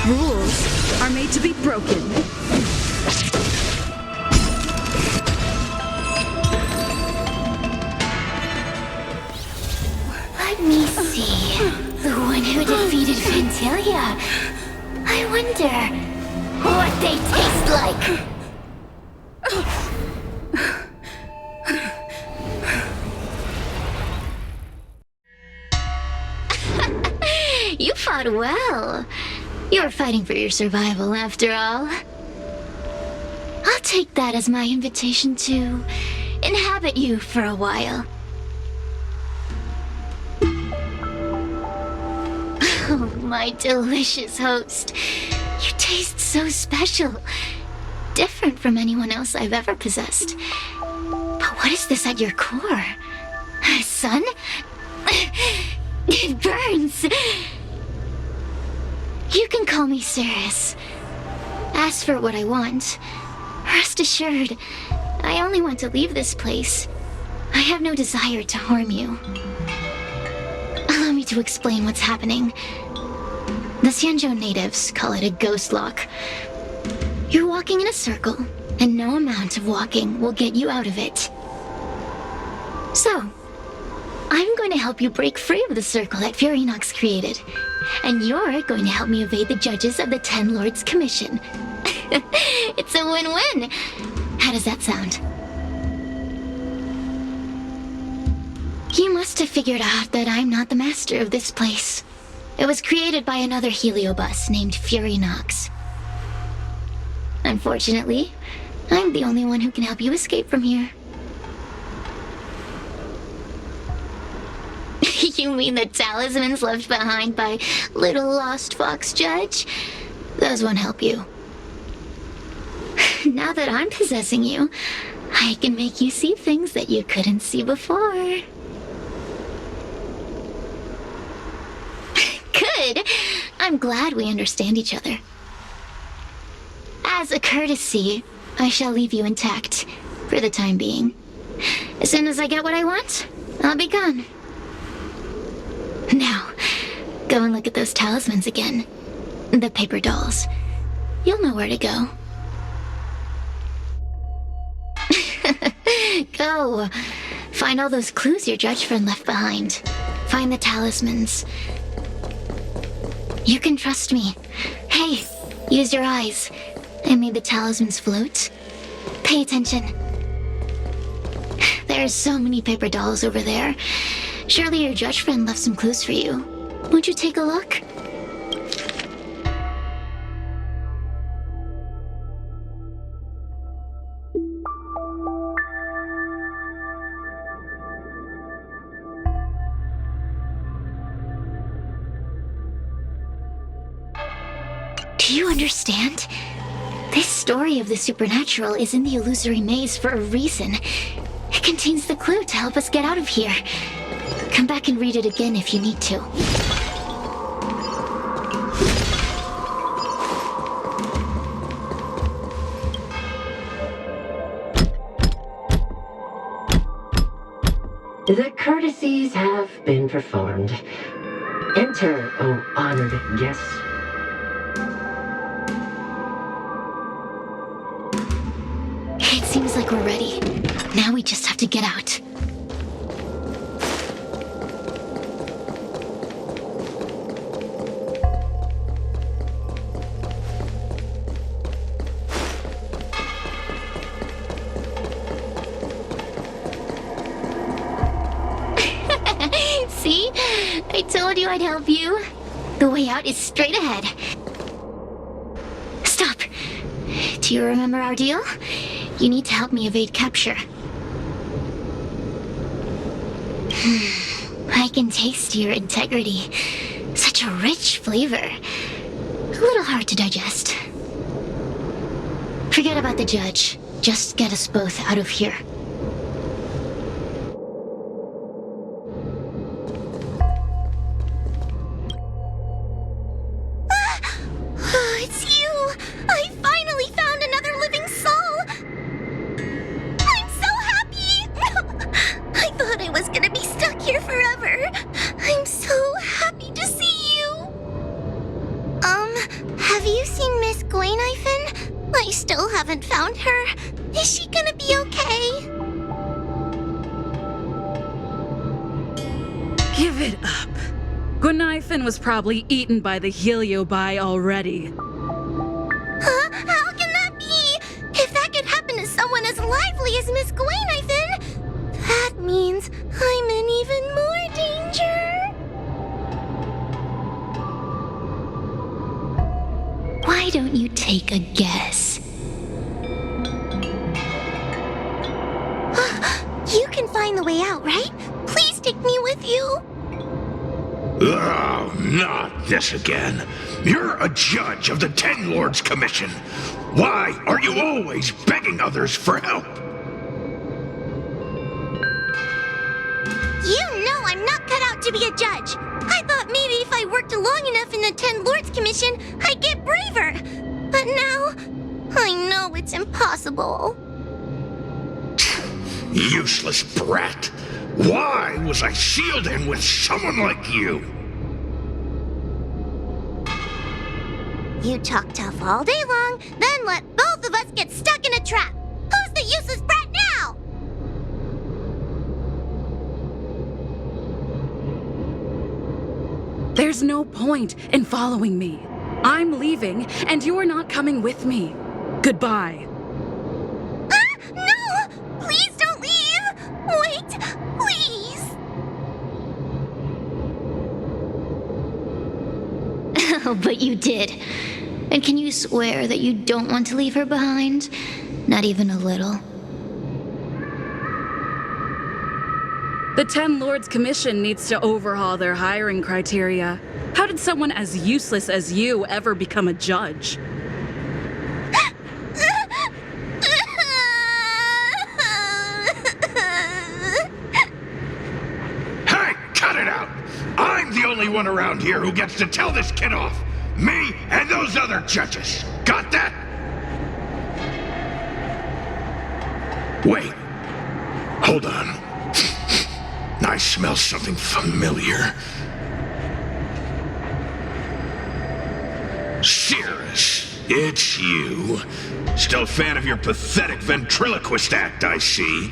J: Rules are made to be broken.
I: Let me see. The one who defeated Ventilia. I wonder what they taste like. You fought well. You were fighting for your survival, after all. I'll take that as my invitation to inhabit you for a while. Oh, my delicious host. You taste so special. Different from anyone else I've ever possessed. But what is this at your core?
E: Son? It burns. You can call me Cirrus. Ask for what I want. Rest assured, I only want to leave this place. I have no desire to harm you. Allow me to explain what's happening. The Xianzhou natives call it a ghost lock. You're walking in a circle, and no amount of walking will get you out of it. So, I'm going to help you break free of the circle that Furinox created. And you're going to help me evade the judges of the Ten Lords Commission. It's a win-win. How does that sound? You must have figured out that I'm not the master of this place. It was created by another Heliobus named Furinox. Unfortunately, I'm the only one who can help you escape from here. You mean the talismans left behind by little lost fox judge? Those won't help you. Now that I'm possessing you, I can make you see things that you couldn't see before. Good. I'm glad we understand each other. As a courtesy, I shall leave you intact for the time being. As soon as I get what I want, I'll be gone. Now, go and look at those talismans again. The paper dolls. You'll know where to go. Go. Find all those clues your judge friend left behind. Find the talismans. You can trust me. Hey, use your eyes. I made the talismans float. Pay attention. There are so many paper dolls over there. Surely your judge friend left some clues for you. Won't you take a look? Do you understand? This story of the supernatural is in the illusory maze for a reason. It contains the clue to help us get out of here. Come back and read it again if you need to.
K: The courtesies have been performed. Enter, O honored guests.
E: It seems like we're ready. Now we just have to get out. See? I told you I'd help you. The way out is straight ahead. Stop. Do you remember our deal? You need to help me evade capture. I can taste your integrity. Such a rich flavor. A little hard to digest. Forget about the judge. Just get us both out of here. It's you! I finally found another living soul! I'm so happy! I thought I was gonna be stuck here forever. I'm so happy to see you! Have you seen Miss Gwaynifin? I still haven't found her. Is she gonna be okay?
L: Give it up. Gwaynifin was probably eaten by the Heliobi already.
E: Huh? How can that be? If that could happen to someone as lively as Miss Gwaynifin, that means I'm in even more danger. Why don't you take a guess? You can find the way out, right? Please take me with you.
F: Oh, not this again. You're a judge of the Ten Lords Commission. Why are you always begging others for help?
E: to be a judge. I thought maybe if I worked long enough in the 10 Lords Commission, I'd get braver. But now, I know it's impossible.
F: Useless brat. Why was I sealed in with someone like you?
E: You talk tough all day long, then let both of us get stuck in a trap. Who's the useless brat now?
L: There's no point in following me. I'm leaving, and you're not coming with me. Goodbye.
E: No! Please don't leave! Wait, please!
I: Oh, but you did. And can you swear that you don't want to leave her behind? Not even a little.
L: The 10 Lords Commission needs to overhaul their hiring criteria. How did someone as useless as you ever become a judge?
F: Hey, cut it out! I'm the only one around here who gets to tell this kid off. Me and those other judges. Got that? Wait. Hold on. I smell something familiar. Cirrus, it's you. Still a fan of your pathetic ventriloquist act, I see.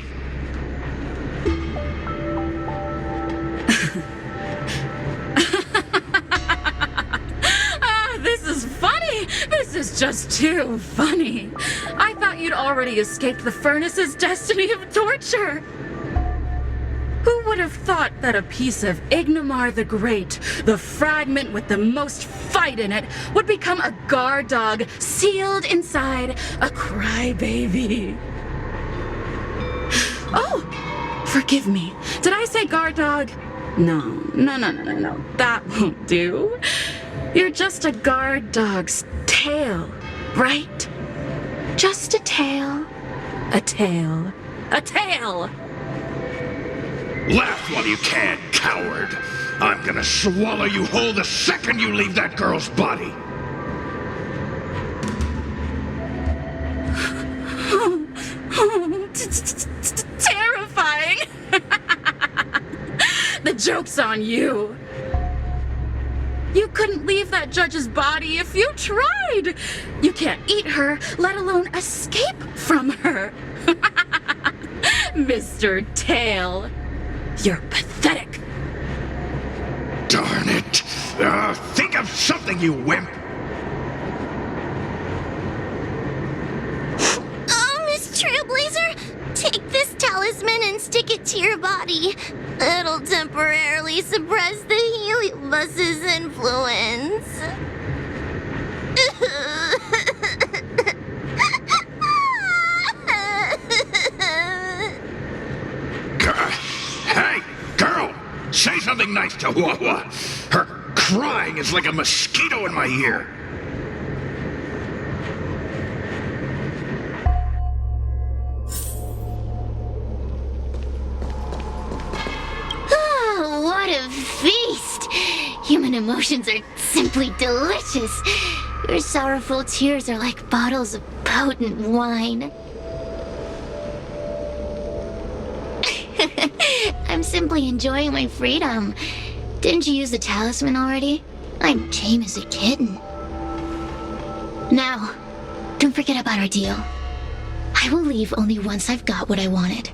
L: This is funny! This is just too funny. I thought you'd already escaped the furnace's destiny of torture. Who would have thought that a piece of Ignomar the Great, the fragment with the most fight in it, would become a guard dog sealed inside a crybaby? Oh, forgive me. Did I say guard dog? No. That won't do. You're just a guard dog's tail, right? Just a tail. A tail. A tail!
F: Laugh while you can, coward. I'm gonna swallow you whole the second you leave that girl's body.
L: Terrifying! The joke's on you. You couldn't leave that judge's body if you tried. You can't eat her, let alone escape from her. Mr. Tail. You're pathetic.
F: Darn it. Think of something, you wimp.
E: Oh, Miss Trailblazer, take this talisman and stick it to your body. It'll temporarily suppress the Heliobus's influence.
F: Hey, girl! Say something nice to Huahua. Her crying is like a mosquito in my ear.
I: Oh, what a feast! Human emotions are simply delicious. Your sorrowful tears are like bottles of potent wine. I'm simply enjoying my freedom. Didn't you use the talisman already? I'm tame as a kitten. Now, don't forget about our deal. I will leave only once I've got what I wanted.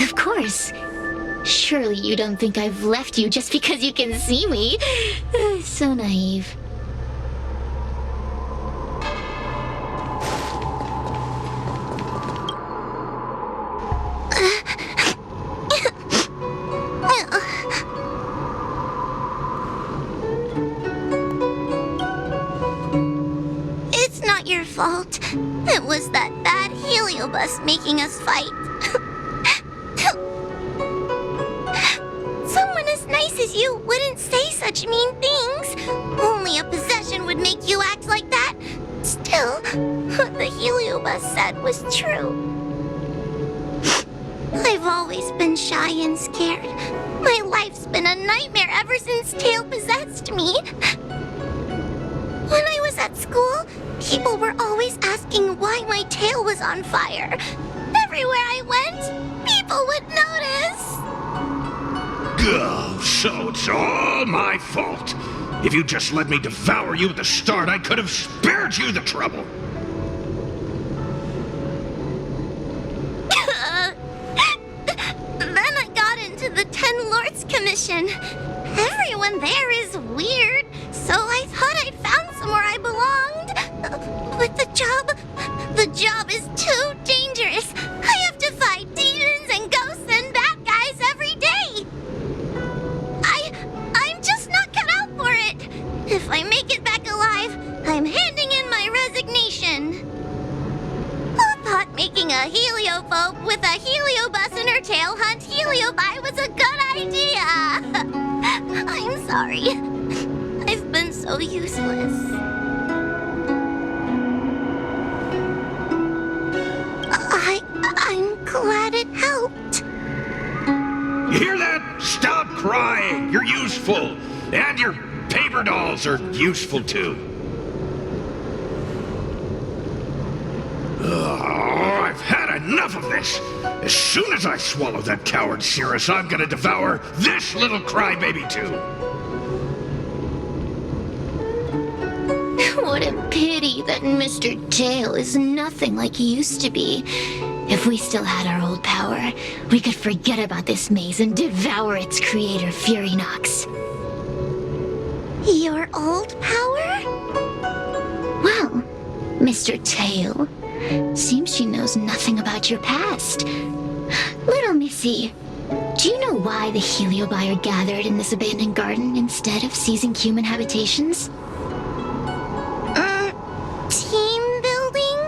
I: Of course. Surely you don't think I've left you just because you can see me. So naive.
E: It's not your fault. It was that bad Heliobus making us fight. Someone as nice as you wouldn't say such mean things. Only a possession would make you act like that. Still, what the Heliobus said was true. I've always always been shy and scared. My life's been a nightmare ever since Tail possessed me. When I was at school, people were always asking why my tail was on fire. Everywhere I went, people would notice.
F: Oh, so it's all my fault. If you just let me devour you at the start, I could have spared you the trouble.
E: Then I got into the 10 Lords Commission. Everyone there is weird, so I thought I'd found somewhere I belonged. But the job is too dangerous. I have to fight demons and ghosts and bad guys every day. I'm just not cut out for it. If I make it back alive, I'm handing in my resignation. Who thought making a heliophobe with a heliobus in her tail hunt Heliobi was a good idea? I'm sorry. I've been so useless. I'm glad it helped.
F: You hear that? Stop crying. You're useful. And your paper dolls are useful too. Oh, I've had enough of this. As soon as I swallow that coward Cirrus, I'm gonna devour this little crybaby too.
I: What a pity that Mr. Tail is nothing like he used to be. If we still had our old power, we could forget about this maze and devour its creator, Furynox.
E: Your old power?
I: Well, Mr. Tail, seems she knows nothing about your past. Little Missy, do you know why the Heliobi are gathered in this abandoned garden instead of seizing human habitations?
E: Team building?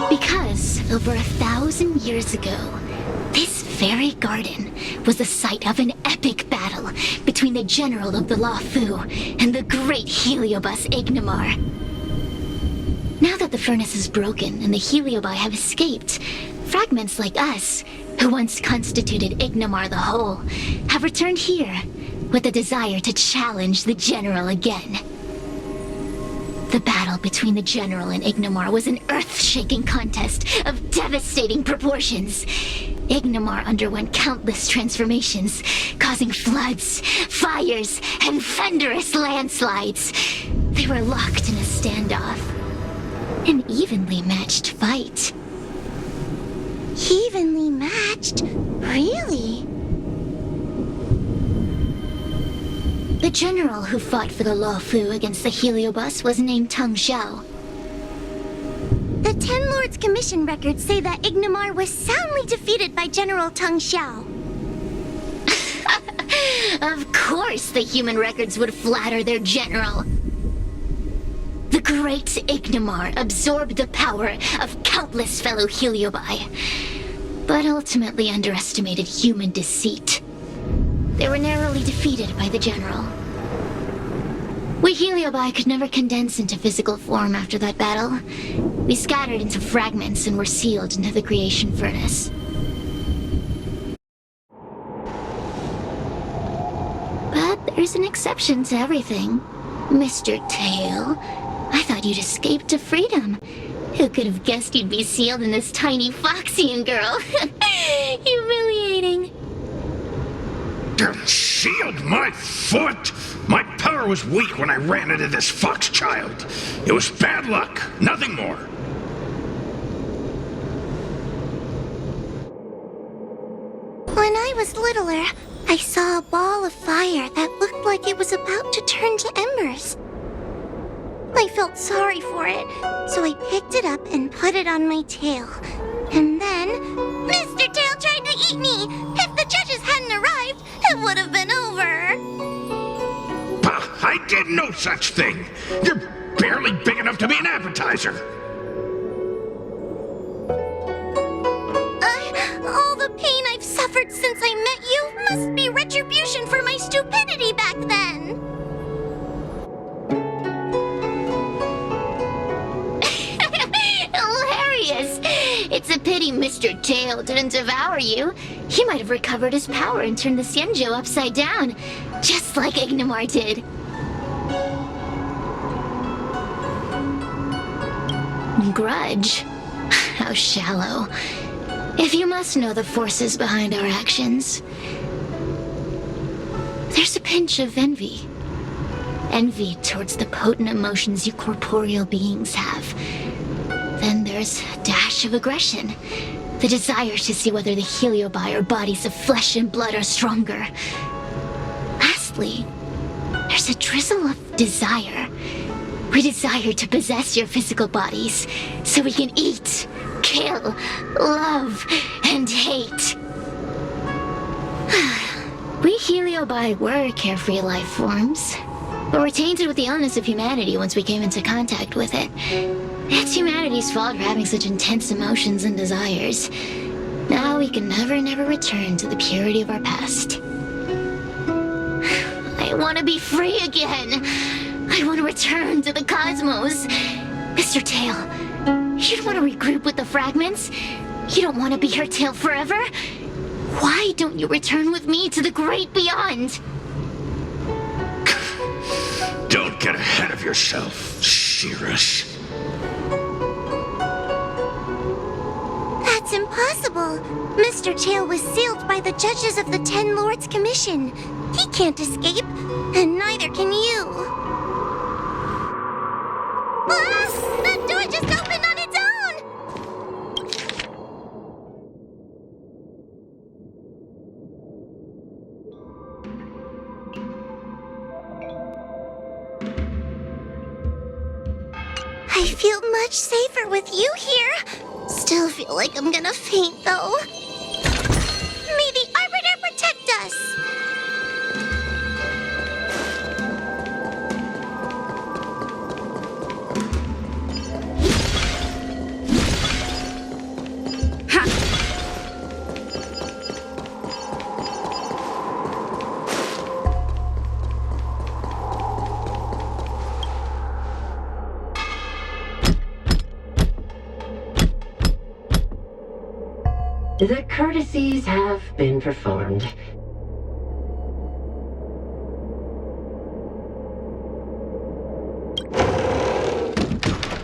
I: Because over 1,000 years ago, this very garden was the site of an epic battle between the general of the Luofu and the great Heliobus Ignimar. Now that the furnace is broken and the Heliobi have escaped, fragments like us, who once constituted Ignimar the Whole, have returned here with a desire to challenge the general again. The battle between the general and Ignimar was an earth-shaking contest of devastating proportions. Ignimar underwent countless transformations, causing floods, fires, and thunderous landslides. They were locked in a standoff. An evenly matched fight.
E: Evenly matched? Really?
I: The general who fought for the Luofu against the Heliobus was named Teng Xiao.
E: The 10 Lords Commission records say that Ignimar was soundly defeated by General Teng Xiao.
I: Of course the human records would flatter their general. The great Ignimar absorbed the power of countless fellow Heliobi, but ultimately underestimated human deceit. They were narrowly defeated by the general. We Heliobi could never condense into physical form after that battle. We scattered into fragments and were sealed into the creation furnace. But there's an exception to everything. Mr. Tail, I thought you'd escaped to freedom. Who could have guessed you'd be sealed in this tiny Foxian girl? Humiliating.
F: Sealed my foot? My power was weak when I ran into this fox child. It was bad luck, nothing more.
E: When I was littler, I saw a ball of fire that looked like it was about to turn to embers. I felt sorry for it, so I picked it up and put it on my tail. And then, Mr. Tail tried to eat me! If the judges hadn't arrived, it would have been over!
F: Bah, I did no such thing! You're barely big enough to be an appetizer!
E: All the pain I've suffered since I met you must be retribution for my stupidity back then! It's a pity Mr. Tail didn't devour you. He might have recovered his power and turned the Xianzhou upside down, just like Ignimar did. Grudge? How shallow. If you must know the forces behind our actions, there's a pinch of envy. Envy towards the potent emotions you corporeal beings have. Then there's a dash of aggression. The desire to see whether the Heliobi or bodies of flesh and blood are stronger. Lastly, there's a drizzle of desire. We desire to possess your physical bodies, so we can eat, kill, love, and hate. We Heliobi were carefree life forms, but were tainted with the illness of humanity once we came into contact with it. It's humanity's fault for having such intense emotions and desires. Now we can never return to the purity of our past. I want to be free again. I want to return to the cosmos. Mr. Tail, you don't want to regroup with the fragments? You don't want to be her tail forever? Why don't you return with me to the great beyond?
F: Don't get ahead of yourself, Cirrus.
E: That's impossible. Mr. Tail was sealed by the judges of the Ten Lords Commission. He can't escape, and neither can you. Ah! The door just opened on its own! I feel much safer with you here. Still feel like I'm gonna faint, though. May the Arbiter protect us!
K: The courtesies have been performed.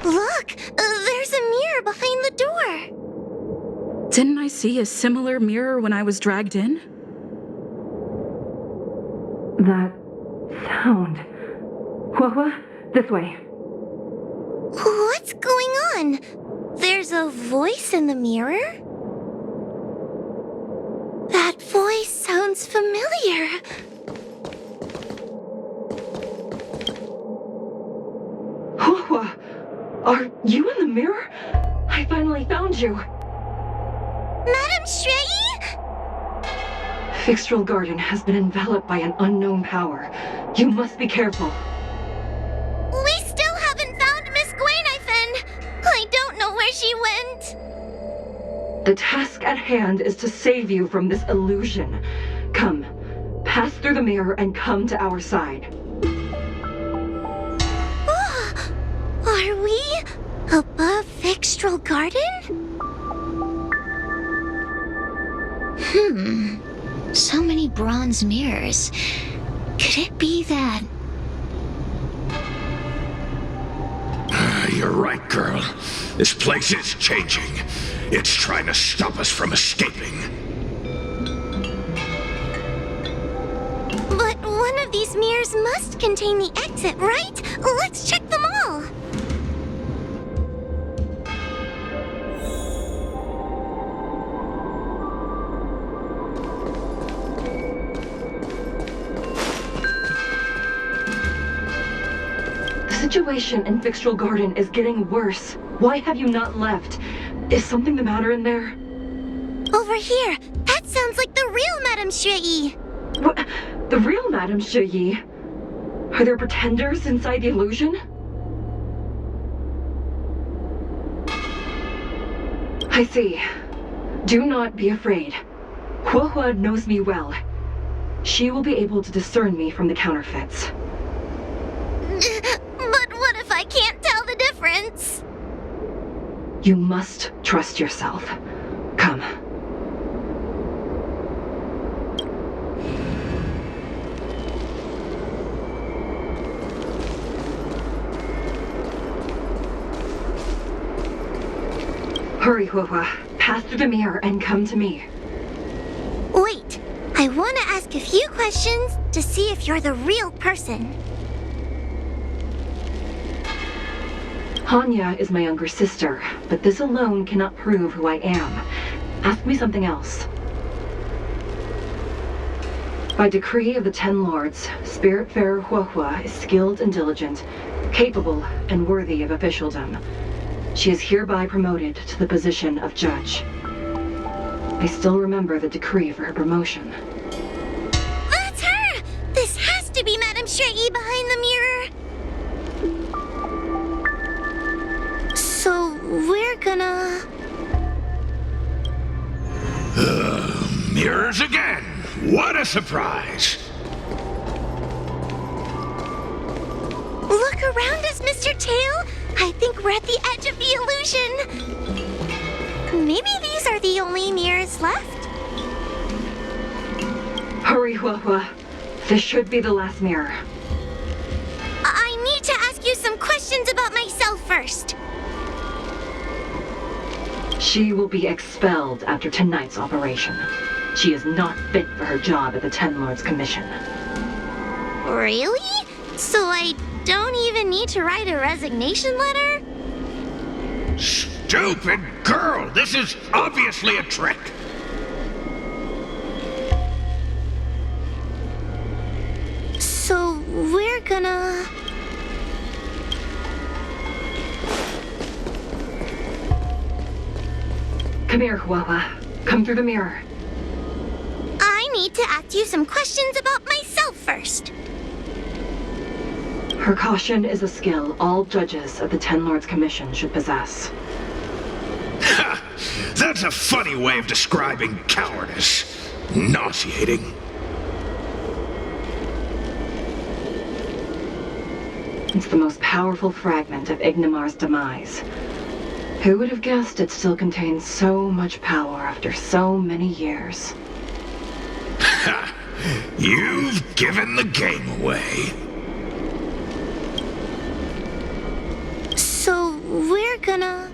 E: Look! There's a mirror behind the door!
L: Didn't I see a similar mirror when I was dragged in?
J: That sound. Hua, this way.
E: What's going on? There's a voice in the mirror? That voice sounds familiar.
J: Hua, are you in the mirror? I finally found you.
E: Madame Shrei?
J: Fixtral Garden has been enveloped by an unknown power. You must be careful.
E: We still haven't found Miss Gwainifin. I don't know where she went.
J: The task at hand is to save you from this illusion. Come, pass through the mirror and come to our side.
E: Oh, are we above Fixtral Garden?
C: So many bronze mirrors. Could it be that...
F: You're right, girl. This place is changing. It's trying to stop us from escaping.
E: But one of these mirrors must contain the exit, right? Let's check them all.
J: The situation in Fixtral Garden is getting worse. Why have you not left? Is something the matter in there?
E: Over here. That sounds like the real Madame Shrei.
J: What? The real Madame Shrei? Are there pretenders inside the illusion? I see. Do not be afraid. Hua knows me well. She will be able to discern me from the counterfeits.
E: But what if I can't tell the difference?
J: You must trust yourself. Come. Hurry, Huohua. Pass through the mirror and come to me.
E: Wait, I want to ask a few questions to see if you're the real person.
J: Hanya is my younger sister, but this alone cannot prove who I am. Ask me something else. By decree of the Ten Lords, Spiritfarer Huohua is skilled and diligent, capable and worthy of officialdom. She is hereby promoted to the position of judge. I still remember the decree for her promotion.
E: That's her! This has to be Madame Shrei behind the mirror. So, we're gonna...
F: Mirrors again! What a surprise!
E: Look around us, Mr. Tail! I think we're at the edge of the illusion. Maybe these are the only mirrors left?
J: Hurry, Huohua. This should be the last mirror.
E: I need to ask you some questions about myself first.
J: She will be expelled after tonight's operation. She is not fit for her job at the Ten Lords Commission.
E: Really? So I don't even need to write a resignation letter?
F: Stupid girl! This is obviously a trick!
E: So we're gonna...
J: Come here, Huohua. Come through the mirror.
E: I need to ask you some questions about myself first.
J: Her caution is a skill all judges of the Ten Lords Commission should possess.
F: Ha! That's a funny way of describing cowardice. Nauseating.
J: It's the most powerful fragment of Ignimar's demise. Who would have guessed it still contains so much power after so many years?
F: Ha! You've given the game away.
E: So we're gonna...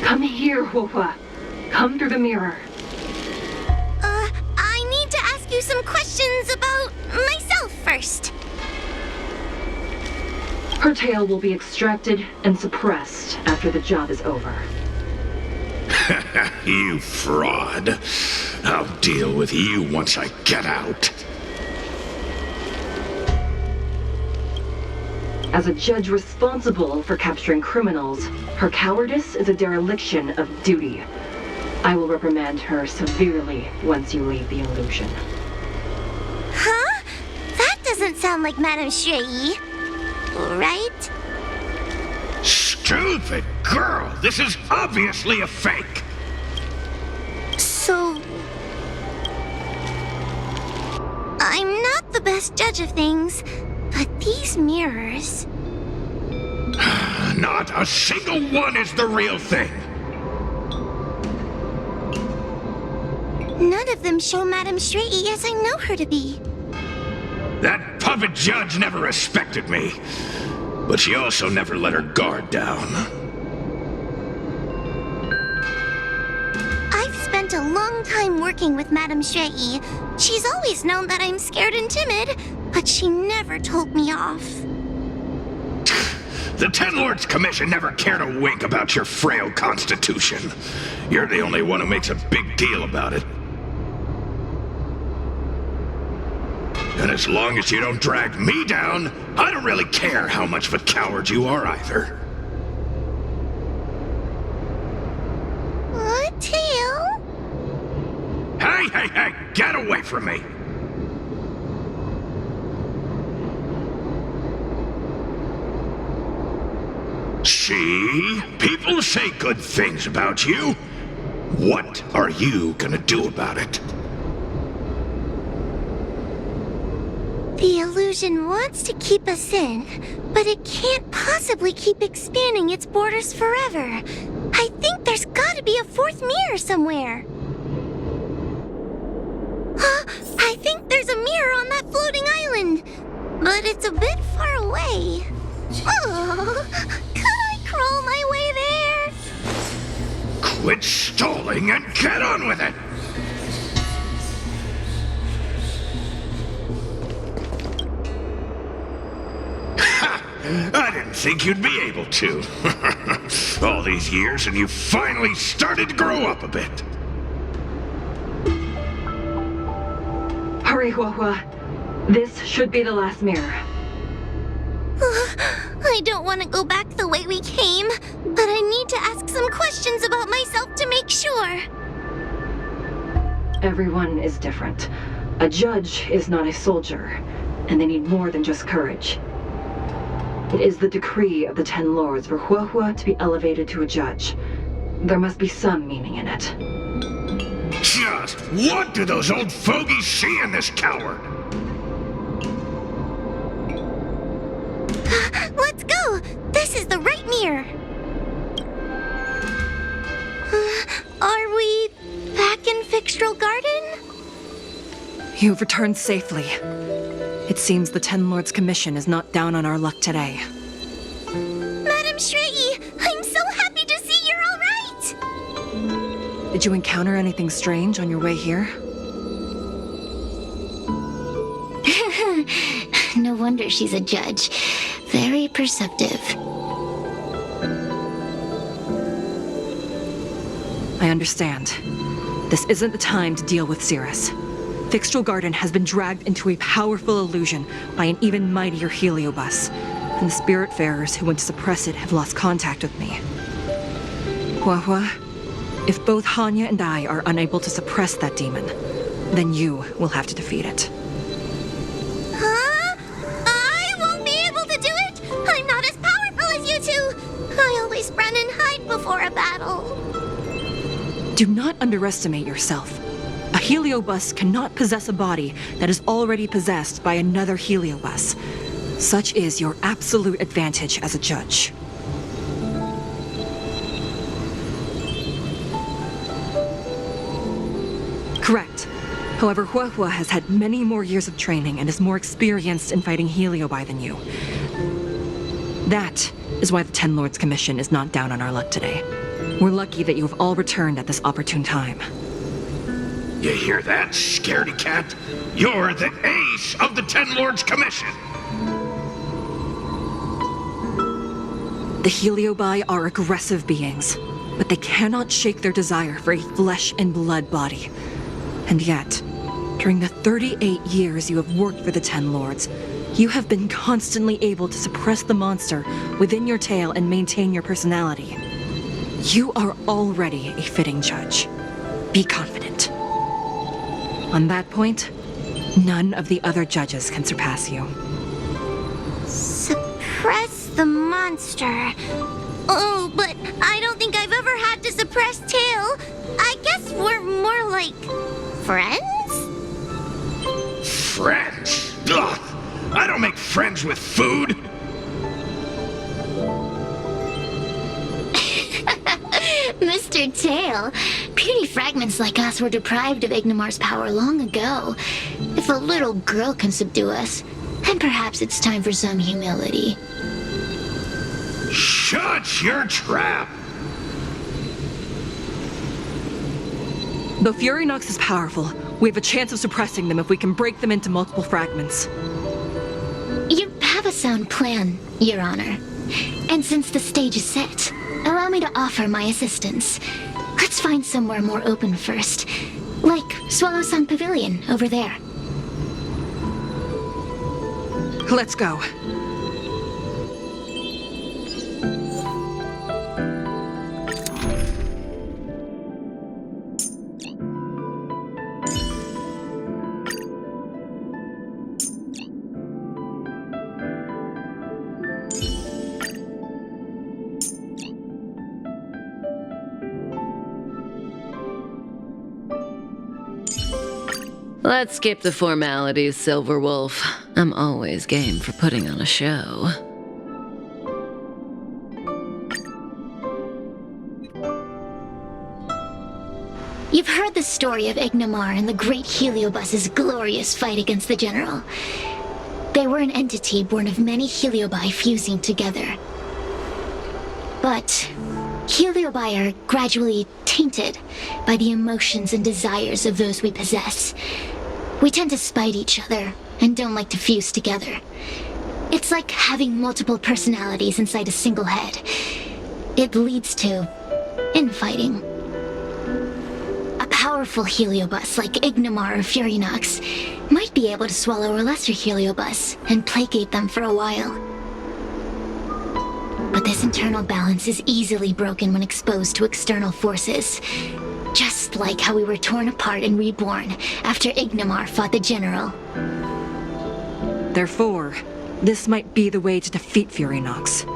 J: Come here, Huohua. Come through the mirror.
E: I need to ask you some questions about myself first.
J: Her tail will be extracted and suppressed after the job is over.
F: You fraud. I'll deal with you once I get out.
J: As a judge responsible for capturing criminals, her cowardice is a dereliction of duty. I will reprimand her severely once you leave the illusion.
E: Huh? That doesn't sound like Madame Shrei. Right?
F: Stupid girl! This is obviously a fake!
E: So... I'm not the best judge of things, but these mirrors...
F: Not a single one is the real thing!
E: None of them show Madame Shrei as I know her to be.
F: That puppet judge never respected me, but she also never let her guard down.
E: I've spent a long time working with Madame Shrei. She's always known that I'm scared and timid, but she never told me off.
F: The Ten Lords Commission never cared a wink about your frail constitution. You're the only one who makes a big deal about it. And as long as you don't drag me down, I don't really care how much of a coward you are either.
E: Tail?
F: Hey, get away from me! See? People say good things about you. What are you gonna do about it?
E: The illusion wants to keep us in, but it can't possibly keep expanding its borders forever. I think there's gotta be a fourth mirror somewhere. I think there's a mirror on that floating island, but it's a bit far away. Oh, could I crawl my way there?
F: Quit stalling and get on with it! Ha! I didn't think you'd be able to. All these years and you finally started to grow up a bit.
J: Hurry, Hua. This should be the last mirror.
E: I don't want to go back the way we came, but I need to ask some questions about myself to make sure.
J: Everyone is different. A judge is not a soldier, and they need more than just courage. It is the decree of the Ten Lords for Hua to be elevated to a judge. There must be some meaning in it.
F: Just what do those old fogies see in this coward?
E: Let's go! This is the right mirror. Are we back in Fixtral Garden?
J: You've returned safely. It seems the Ten Lords' commission is not down on our luck today.
E: Madam Shrei, I'm so happy to see you're all right!
J: Did you encounter anything strange on your way here?
I: No wonder she's a judge. Very perceptive.
J: I understand. This isn't the time to deal with Cirrus. Fixtral Garden has been dragged into a powerful illusion by an even mightier Heliobus, and the Spiritfarers who went to suppress it have lost contact with me. Hua, if both Hanya and I are unable to suppress that demon, then you will have to defeat it.
E: Huh? I won't be able to do it! I'm not as powerful as you two! I always run and hide before a battle.
J: Do not underestimate yourself. A Heliobus cannot possess a body that is already possessed by another Heliobus. Such is your absolute advantage as a judge. Correct. However, Hua has had many more years of training and is more experienced in fighting Heliobi than you. That is why the Ten Lords Commission is not down on our luck today. We're lucky that you have all returned at this opportune time.
F: You hear that, scaredy cat? You're the ace of the Ten Lords Commission!
J: The Heliobi are aggressive beings, but they cannot shake their desire for a flesh and blood body. And yet, during the 38 years you have worked for the Ten Lords, you have been constantly able to suppress the monster within your tail and maintain your personality. You are already a fitting judge. Be confident. On that point, none of the other judges can surpass you.
E: Suppress the monster. Oh, but I don't think I've ever had to suppress Tail. I guess we're more like friends?
F: Friends? Ugh! I don't make friends with food!
I: Mr. Tail, puny fragments like us were deprived of Ignimar's power long ago. If a little girl can subdue us, then perhaps it's time for some humility.
F: Shut your trap!
J: Though Fury Nox is powerful, we have a chance of suppressing them if we can break them into multiple fragments.
I: You have a sound plan, Your Honor. And since the stage is set, allow me to offer my assistance. Let's find somewhere more open first. Like Swallow Sun Pavilion over there.
J: Let's go.
A: Let's skip the formalities, Silver Wolf. I'm always game for putting on a show.
E: You've heard the story of Ignomar and the great Heliobus's glorious fight against the General. They were an entity born of many Heliobi fusing together. But Heliobi are gradually tainted by the emotions and desires of those we possess. We tend to spite each other and don't like to fuse together. It's like having multiple personalities inside a single head. It leads to infighting. A powerful Heliobus like Ignomar or Furinox might be able to swallow a lesser Heliobus and placate them for a while. But this internal balance is easily broken when exposed to external forces. Just like how we were torn apart and reborn after Ignomar fought the General.
J: Therefore, this might be the way to defeat Furinox.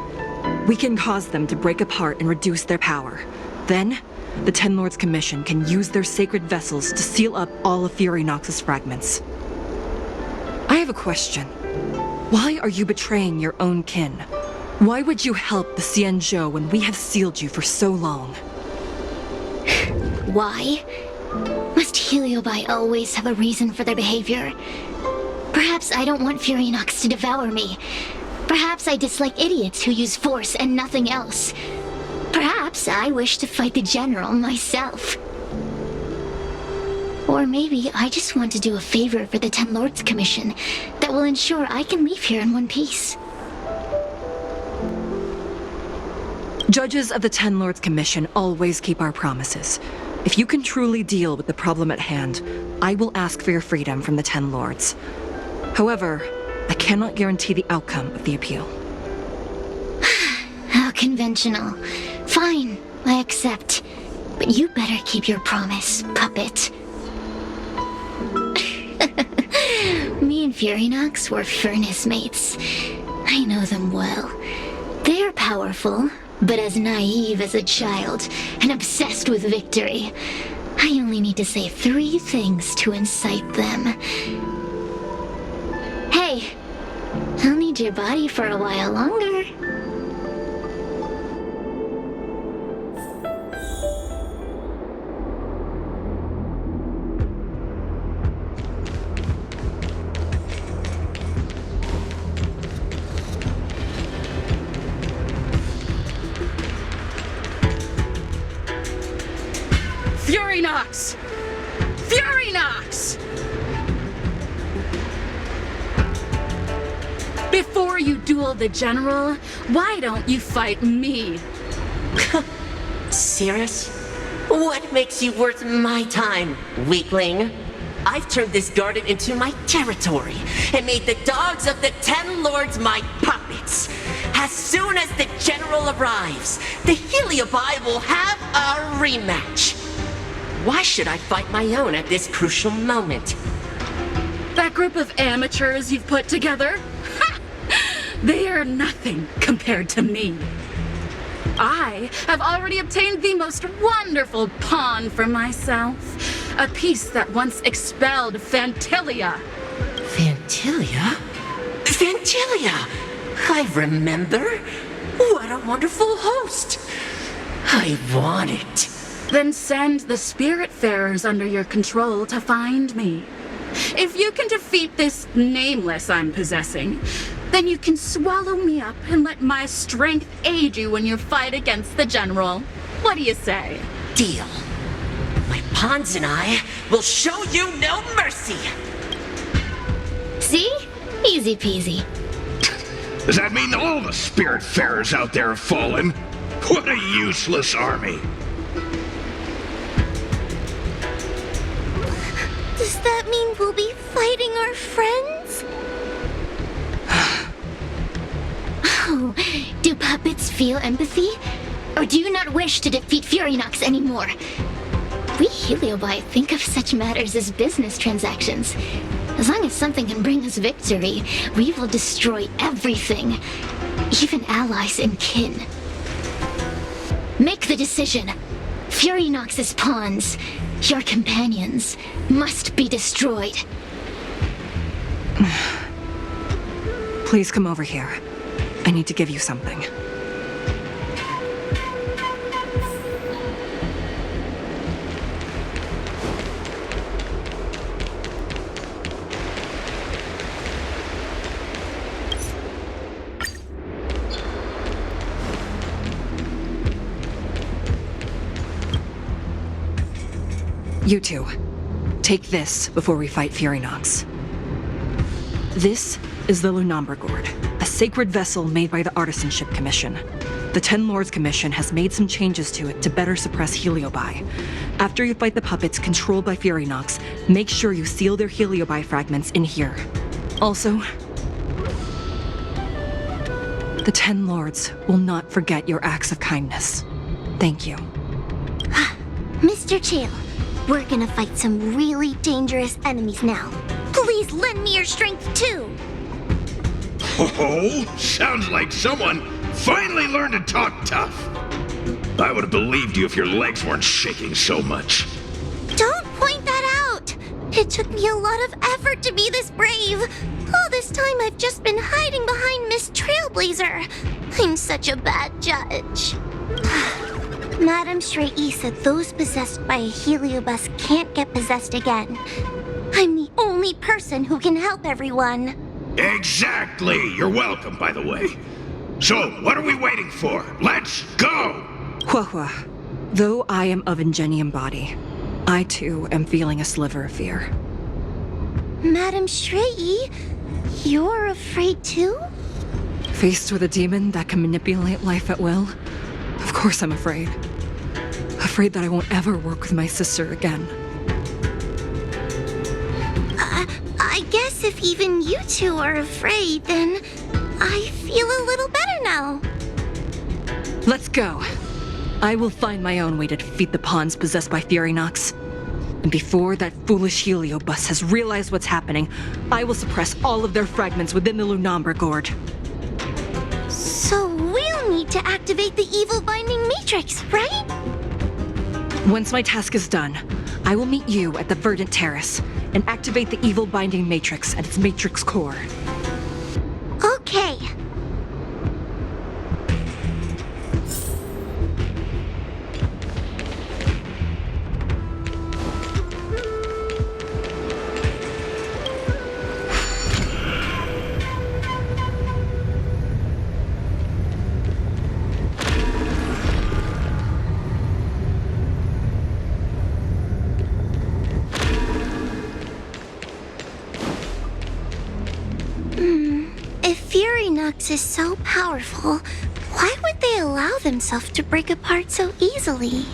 J: We can cause them to break apart and reduce their power. Then, the Ten Lords Commission can use their sacred vessels to seal up all of Furinox's fragments. I have a question. Why are you betraying your own kin? Why would you help the Xianzhou when we have sealed you for so long?
E: Why? Must Heliobi always have a reason for their behavior? Perhaps I don't want Furinox to devour me. Perhaps I dislike idiots who use force and nothing else. Perhaps I wish to fight the General myself. Or maybe I just want to do a favor for the Ten Lords Commission that will ensure I can leave here in one piece.
J: Judges of the Ten Lords Commission always keep our promises. If you can truly deal with the problem at hand, I will ask for your freedom from the Ten Lords. However, I cannot guarantee the outcome of the appeal.
E: How conventional. Fine, I accept. But you better keep your promise, puppet. Me and Furinox were furnace mates. I know them well. They're powerful, but as naive as a child and obsessed with victory. I only need to say 3 things to incite them. Hey, I'll need your body for a while longer.
L: Furinox! Furinox! Before you duel the General, why don't you fight me?
M: Serious? What makes you worth my time, weakling? I've turned this garden into my territory and made the dogs of the Ten Lords my puppets. As soon as the General arrives, the Heliobi will have a rematch. Why should I fight my own at this crucial moment?
L: That group of amateurs you've put together? They are nothing compared to me. I have already obtained the most wonderful pawn for myself. A piece that once expelled Phantilia.
M: Phantilia? Phantilia! I remember. What a wonderful host. I want it.
L: Then send the Spiritfarers under your control to find me. If you can defeat this nameless I'm possessing, then you can swallow me up and let my strength aid you in your fight against the General. What do you say?
M: Deal. My pawns and I will show you no mercy.
E: See? Easy peasy.
F: Does that mean all the Spiritfarers out there have fallen? What a useless army.
E: Does that mean we'll be fighting our friends? Oh, do puppets feel empathy? Or do you not wish to defeat Furinox anymore? We Heliobi think of such matters as business transactions. As long as something can bring us victory, we will destroy everything, even allies and kin. Make the decision. Furinox's pawns. Your companions must be destroyed.
J: Please come over here. I need to give you something. You two, take this before we fight Furynox. This is the Lunamber Gourd, a sacred vessel made by the Artisanship Commission. The Ten Lords Commission has made some changes to it to better suppress Heliobi. After you fight the puppets controlled by Furynox, make sure you seal their Heliobi fragments in here. Also, the Ten Lords will not forget your acts of kindness. Thank you.
E: Mr. Chael, we're gonna fight some really dangerous enemies now. Please lend me your strength too!
F: Oh, sounds like someone finally learned to talk tough. I would have believed you if your legs weren't shaking so much.
E: Don't point that out! It took me a lot of effort to be this brave. All this time I've just been hiding behind Miss Trailblazer. I'm such a bad judge. Madame Straight said those possessed by a Heliobus can't get possessed again. I'm the only person who can help everyone.
F: Exactly! You're welcome, by the way. So, what are we waiting for? Let's go!
J: Huahua, though I am of Ingenium body, I too am feeling a sliver of fear.
E: Madame Straight, you're afraid too?
J: Faced with a demon that can manipulate life at will, of course I'm afraid. Afraid that I won't ever work with my sister again.
E: I guess if even you two are afraid, then I feel a little better now.
J: Let's go. I will find my own way to defeat the pawns possessed by Furynox. And before that foolish Heliobus has realized what's happening, I will suppress all of their fragments within the Lunamber Gourd.
E: So we'll need to activate the evil binding matrix, right?
J: Once my task is done, I will meet you at the Verdant Terrace and activate the evil binding matrix at its matrix core.
E: Okay. If Furynox is so powerful, why would they allow themselves to break apart so easily?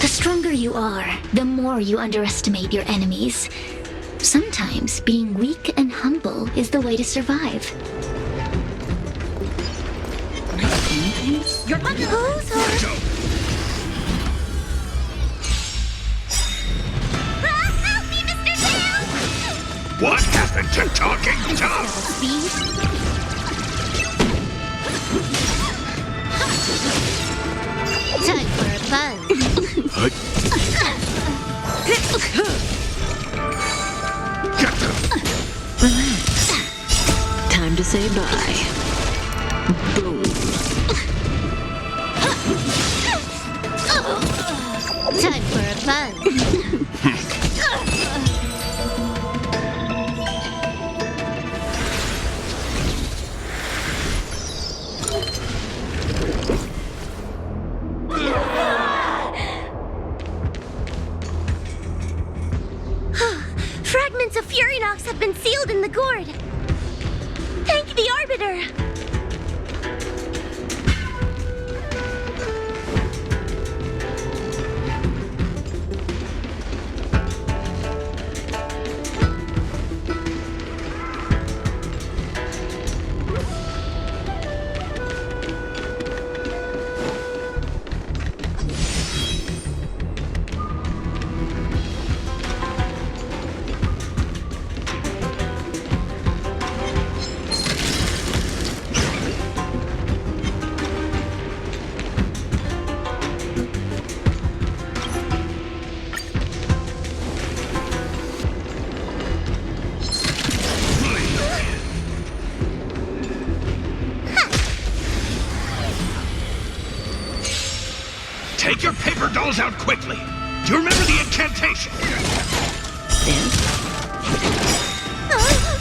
N: The stronger you are, the more you underestimate your enemies. Sometimes being weak and humble is the way to survive.
E: You're under those help me, Mr. Tail!
F: What happened to talking tough?
N: Time for a buzz.
A: Relax. Time to say bye. Boom.
N: Time for a buzz.
E: Fragments of Furynox have been sealed in the gourd. Thank the Arbiter.
F: Take your paper dolls out quickly. Do you remember the incantation?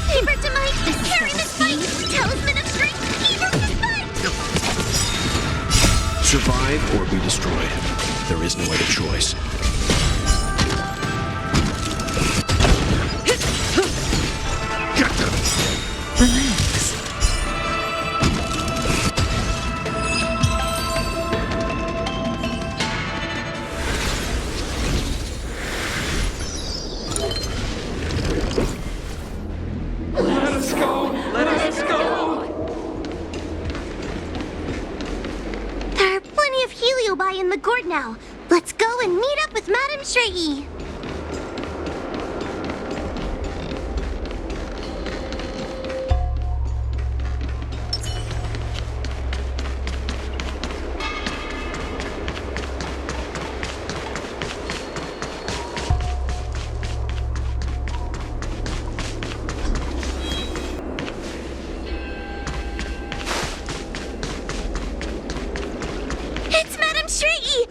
E: Paper to Mike, carry this fight. Talisman of strength, fever to fight.
B: Survive or be destroyed. There is no other choice.
F: Get them!
A: Relax.
D: Let us go! Let us go!
E: There are plenty of Heliobi in the gourd now. Let's go and meet up with Madame Shrey. It's Madame Shrey!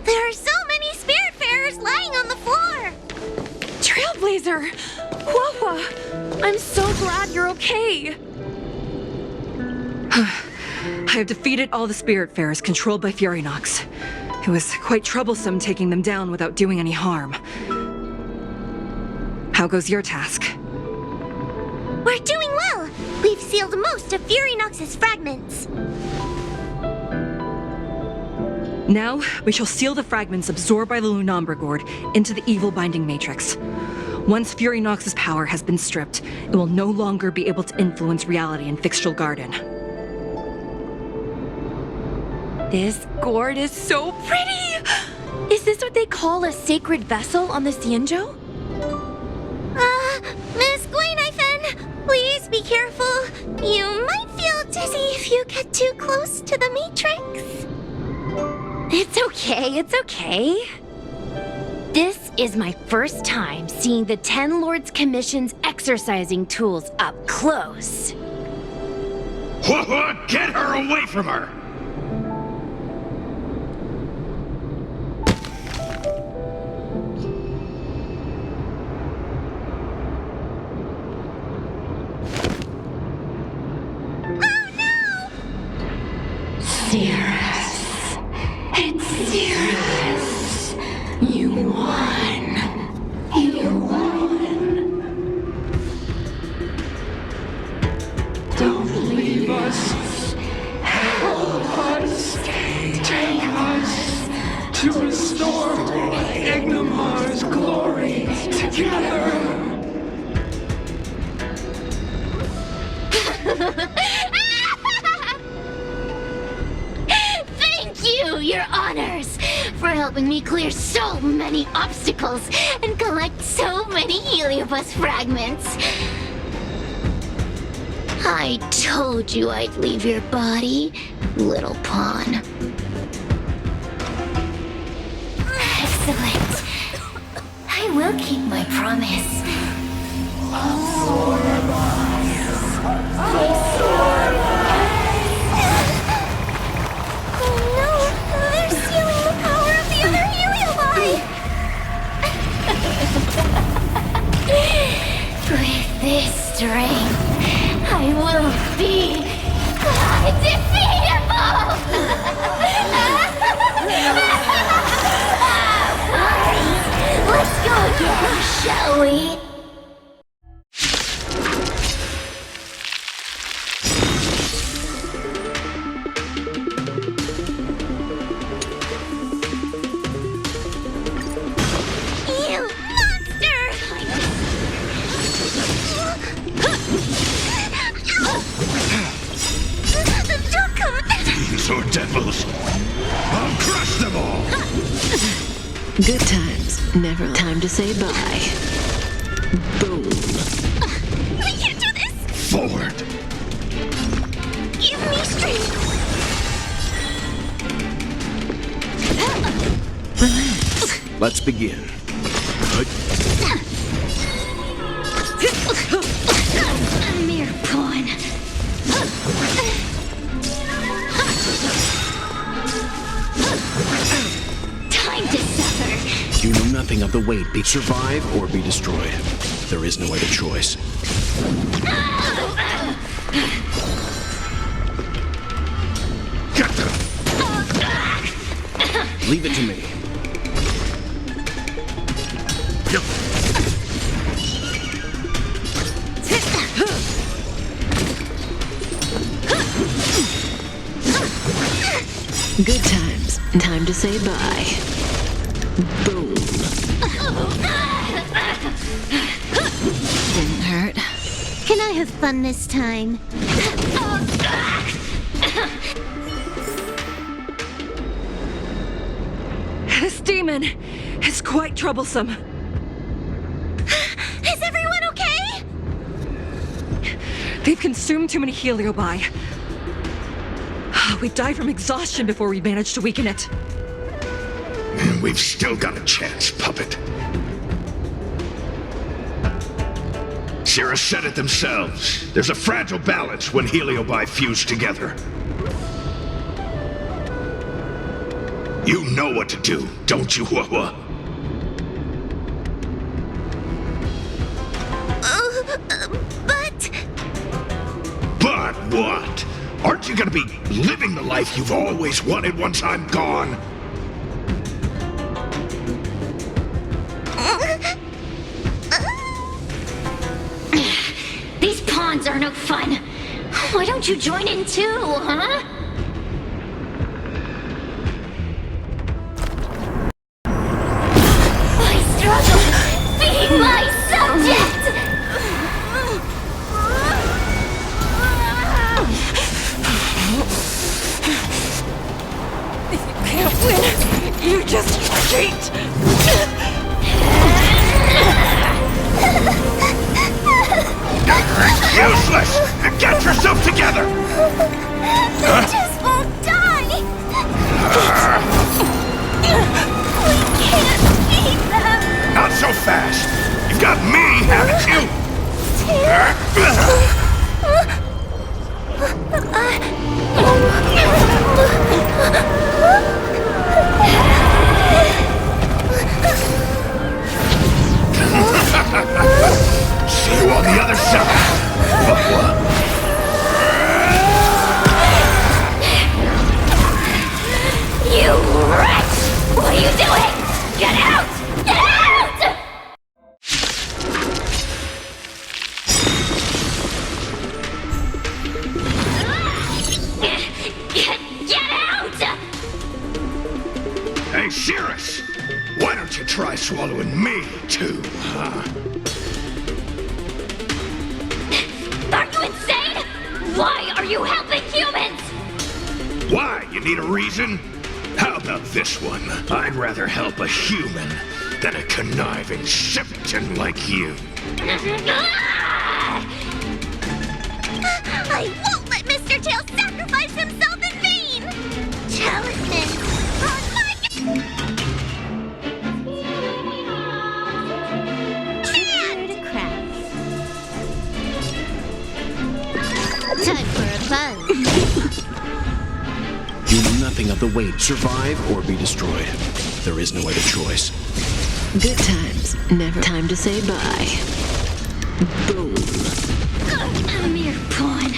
E: There are so many spiritfarers lying on the floor!
C: Trailblazer! Wawa! I'm so glad you're okay!
J: I have defeated all the Spiritfarers controlled by Furynox. It was quite troublesome taking them down without doing any harm. How goes your task?
E: We're doing well! We've sealed most of Furynox's fragments.
J: Now, we shall seal the fragments absorbed by the Lunombra Gourd into the evil binding matrix. Once Furynox's power has been stripped, it will no longer be able to influence reality in Fixtral Garden.
C: This gourd is so pretty! Is this what they call a sacred vessel on the Xianzhou?
E: Miss Guinaifen, please be careful. You might feel dizzy if you get too close to the Matrix.
C: It's okay, it's okay. This is my first time seeing the Ten Lords Commission's exercising tools up close.
F: What? Get her away from her!
N: Cirrus. It's Cirrus. You won. You won.
D: Don't leave us. Help us. Take us to restore Ignimar's glory together.
N: Thank you, Your Honors, for helping me clear so many obstacles and collect so many Heliobus fragments. I told you I'd leave your body, little pawn. Excellent. I will keep my promise. Absorb us. Absorb us.
E: Oh no, they're stealing the power of the other Heliobi!
N: With this strength, I will be undefeatable! Let's go again, shall we?
E: You monster! Don't come!
F: Fiends or devils, I'll crush them all!
A: Good times. Never time to say bye. Boom.
E: We can't do this!
F: Forward!
E: Give me strength!
A: Relax.
B: Let's begin.
N: A mere pawn.
B: nothing of the weight. Survive or be destroyed. There is no other choice. Leave it to me.
A: Good times. Time to say bye. Boom. Didn't hurt.
N: Can I have fun this time?
J: This demon is quite troublesome.
N: Is everyone okay?
J: They've consumed too many Heliobi. We'd die from exhaustion before we managed to weaken it.
F: We've still got a chance, puppet. Sierra said it themselves. There's a fragile balance when Heliobi fuse together. You know what to do, don't you, Wawa? But what? Aren't you gonna be living the life you've always wanted once I'm gone?
N: These pawns are no fun. Why don't you join in too, huh? I struggle being my subject!
J: If you can't win, you just cheat!
F: Useless! Get yourself together!
N: They just won't die! We can't beat them!
F: Not so fast! You've got me, haven't you? See you on the other side!
N: You wretch! What are you doing? Get out! Get out! Get out!
F: Hey, Cirrus! Why don't you try swallowing me, too, huh?
N: Are you insane? Why are you helping humans?
F: Why? You need a reason? How about this one? I'd rather help a human than a conniving simpleton like you.
N: I won't let Mr. Tail sacrifice himself in vain! Talisman on my... Time for a buzz.
B: Do nothing of the weight. Survive or be destroyed. There is no other choice.
A: Good times. Never time to say bye. Boom.
N: A mere pawn.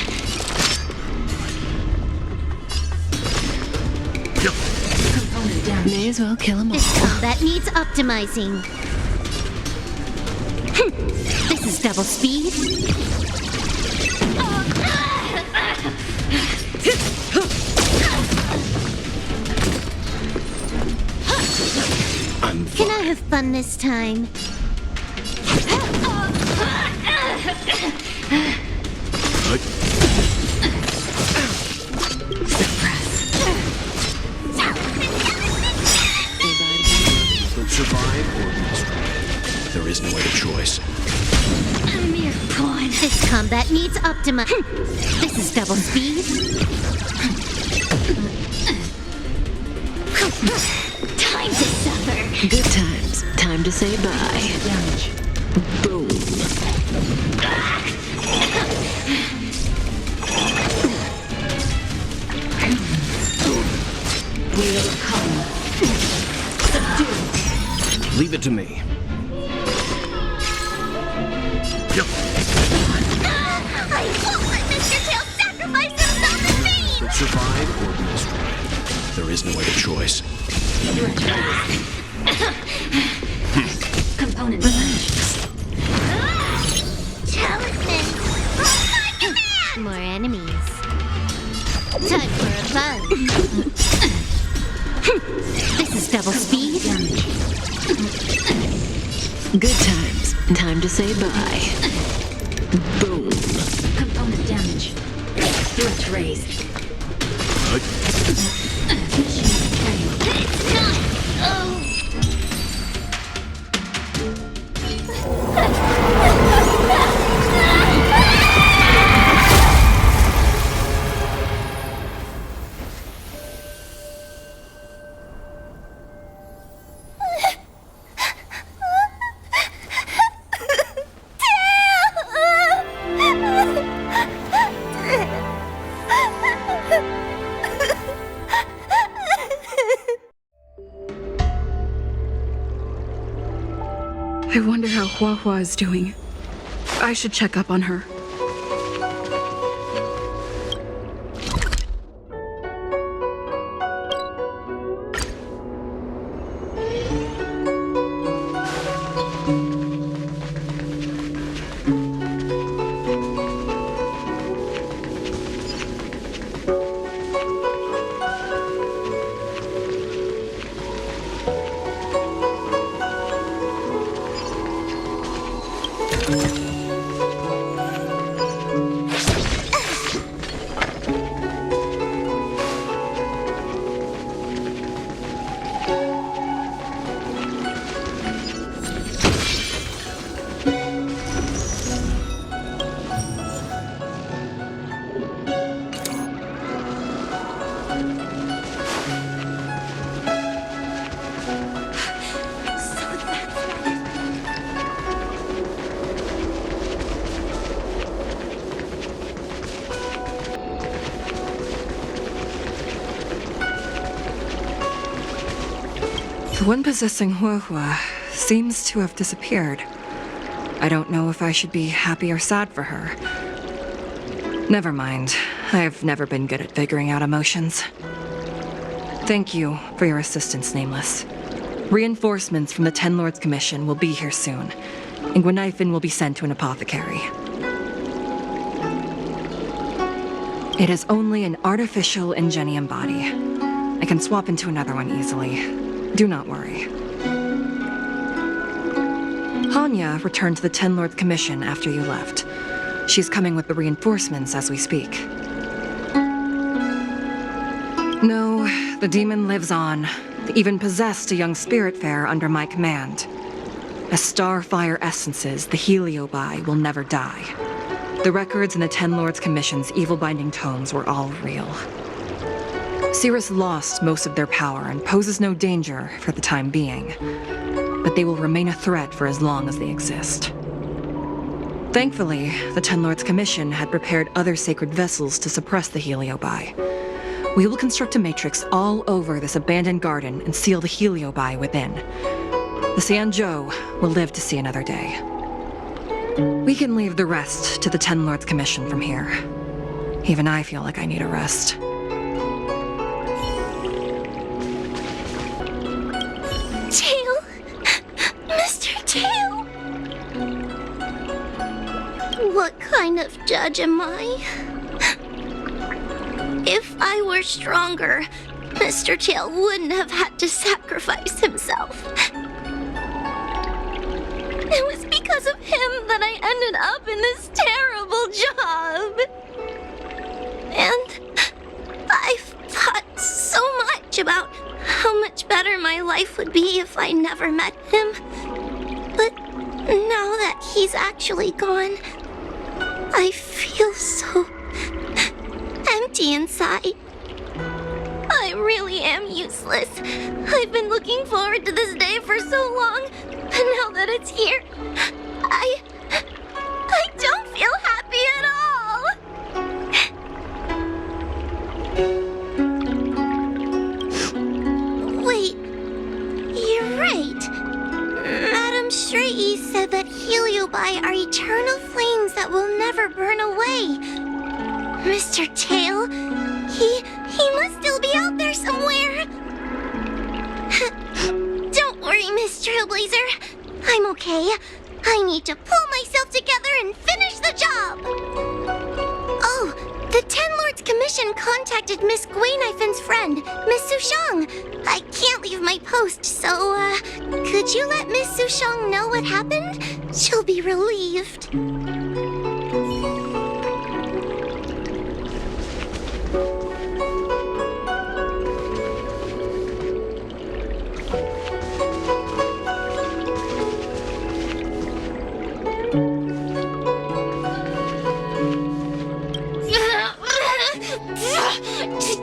A: May as well kill them all.
N: This combat needs optimizing. This is double speed. Can I have fun this time?
B: Survive or be destroyed. There is no other choice.
N: A mere pawn. This combat needs optima. This is double speed. Time to suffer.
A: Good times. Time to say bye. Boom.
N: We'll come. Subdue.
B: Leave it to me.
E: I won't let Mr. Tail sacrifice himself in vain!
B: But survive or be destroyed. There is no other choice.
N: Component talisman! On my command!
G: More enemies. Time for a fun. This is double speed.
A: Good times. Time to say bye. Boom.
N: Component damage. Threat raised. It's not! Oh!
J: I wonder how Huahua is doing. I should check up on her. The one possessing Huahua seems to have disappeared. I don't know if I should be happy or sad for her. Never mind. I've never been good at figuring out emotions. Thank you for your assistance, Nameless. Reinforcements from the Ten Lords Commission will be here soon, and Gwenifin will be sent to an apothecary. It is only an artificial ingenium body. I can swap into another one easily. Do not worry. Hanya returned to the Ten Lords Commission after you left. She's coming with the reinforcements as we speak. No, the demon lives on. They even possessed a young spiritfarer under my command. As starfire essences, the Heliobi will never die. The records in the Ten Lords Commission's evil-binding tomes were all real. Cirrus lost most of their power and poses no danger for the time being, but they will remain a threat for as long as they exist. Thankfully, the Ten Lords Commission had prepared other sacred vessels to suppress the Heliobi. We will construct a matrix all over this abandoned garden and seal the Heliobi within. The Xianzhou will live to see another day. We can leave the rest to the Ten Lords Commission from here. Even I feel like I need a rest.
N: Tail! Mr. Tail! What kind of judge am I? If I were stronger, Mr. Tail wouldn't have had to sacrifice himself. It was because of him that I ended up in this terrible job. And I've thought so much about how much better my life would be if I never met him. But now that he's actually gone, I feel so empty inside. I really am useless. I've been looking forward to this day for so long, and now that it's here, I don't feel happy at all. Wait, you're right. Mr. Tail? He must still be out there somewhere. Don't worry, Miss Trailblazer. I'm okay. I need to pull myself together and finish the job. Oh, the Ten Lords Commission contacted Miss Gwaynifen's friend, Miss Sushang. I can't leave my post, so, could you let Miss Sushang know what happened? She'll be relieved.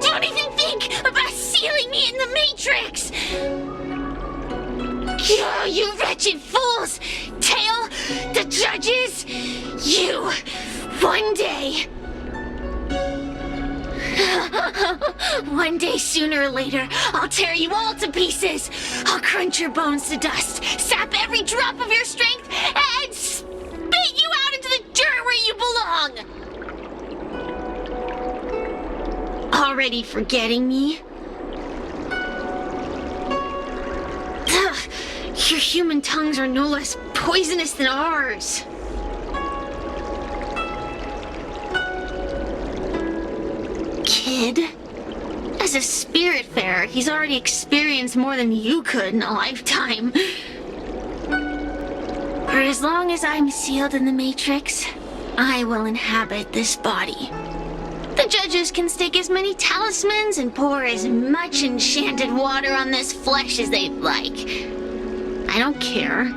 N: Don't even think about sealing me in the Matrix! Oh, you wretched fools! Tail, the judges, you, one day... One day, sooner or later, I'll tear you all to pieces! I'll crunch your bones to dust, sap every drop of your strength, and spit you out into the dirt where you belong! Already forgetting me? Ugh, your human tongues are no less poisonous than ours. Kid? As a spiritfarer, he's already experienced more than you could in a lifetime. For as long as I'm sealed in the Matrix, I will inhabit this body. The judges can stake as many talismans and pour as much enchanted water on this flesh as they'd like. I don't care.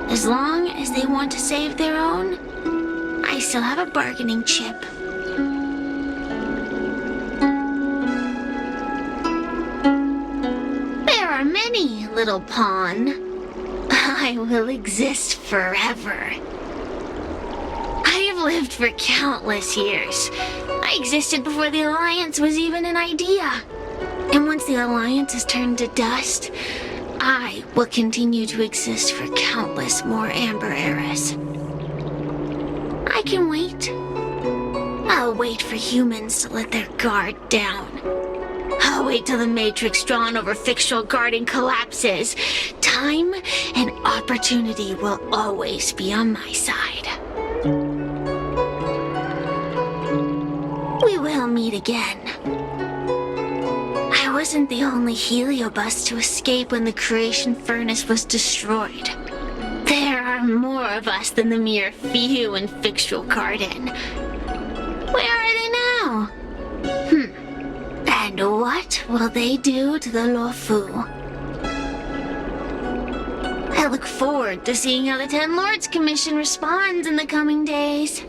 N: As long as they want to save their own, I still have a bargaining chip. There are many, little pawn. I will exist forever. I have lived for countless years. I existed before the Alliance was even an idea. And once the Alliance is turned to dust, I will continue to exist for countless more Amber eras. I can wait. I'll wait for humans to let their guard down. I'll wait till the Matrix drawn over fictional guarding collapses. Time and opportunity will always be on my side. We will meet again. I wasn't the only Heliobus to escape when the creation furnace was destroyed. There are more of us than the mere few in Fictional Garden. Where are they now? And what will they do to the Luofu? I look forward to seeing how the Ten Lords Commission responds in the coming days.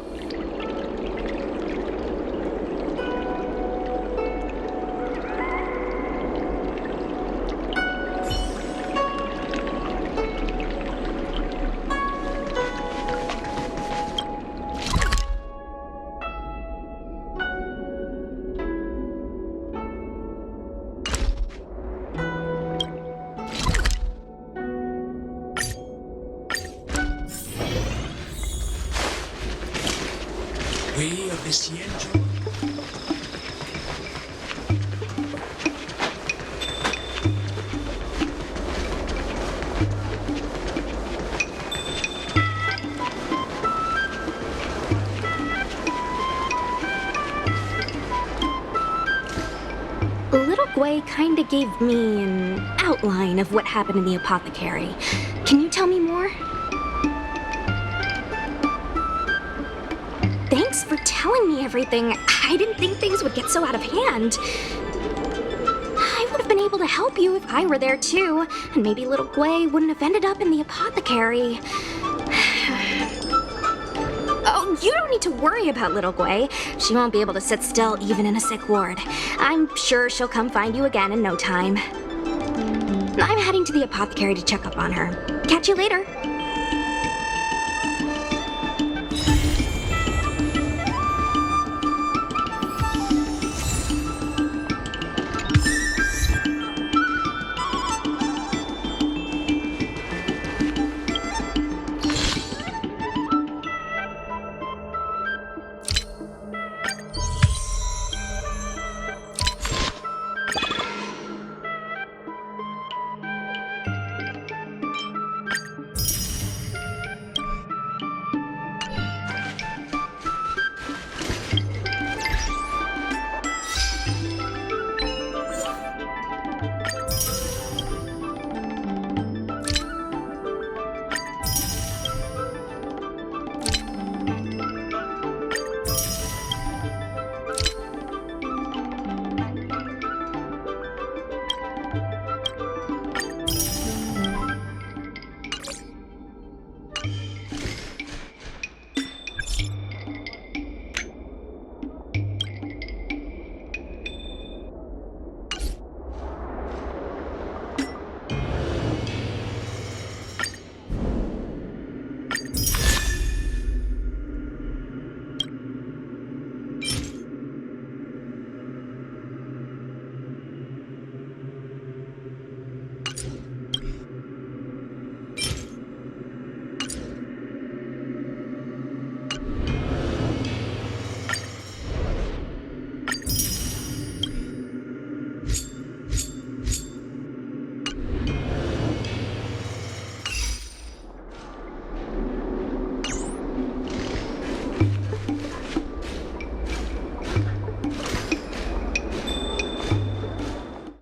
D: Way of the Xīngqióng.
C: Little Gwei kinda gave me an outline of what happened in the apothecary. Can you tell me more? Thanks for telling me everything. I didn't think things would get so out of hand. I would have been able to help you if I were there too, and maybe little Gwei wouldn't have ended up in the apothecary. Oh, you don't need to worry about little Gwei. She won't be able to sit still even in a sick ward. I'm sure she'll come find you again in no time. I'm heading to the apothecary to check up on her. Catch you later.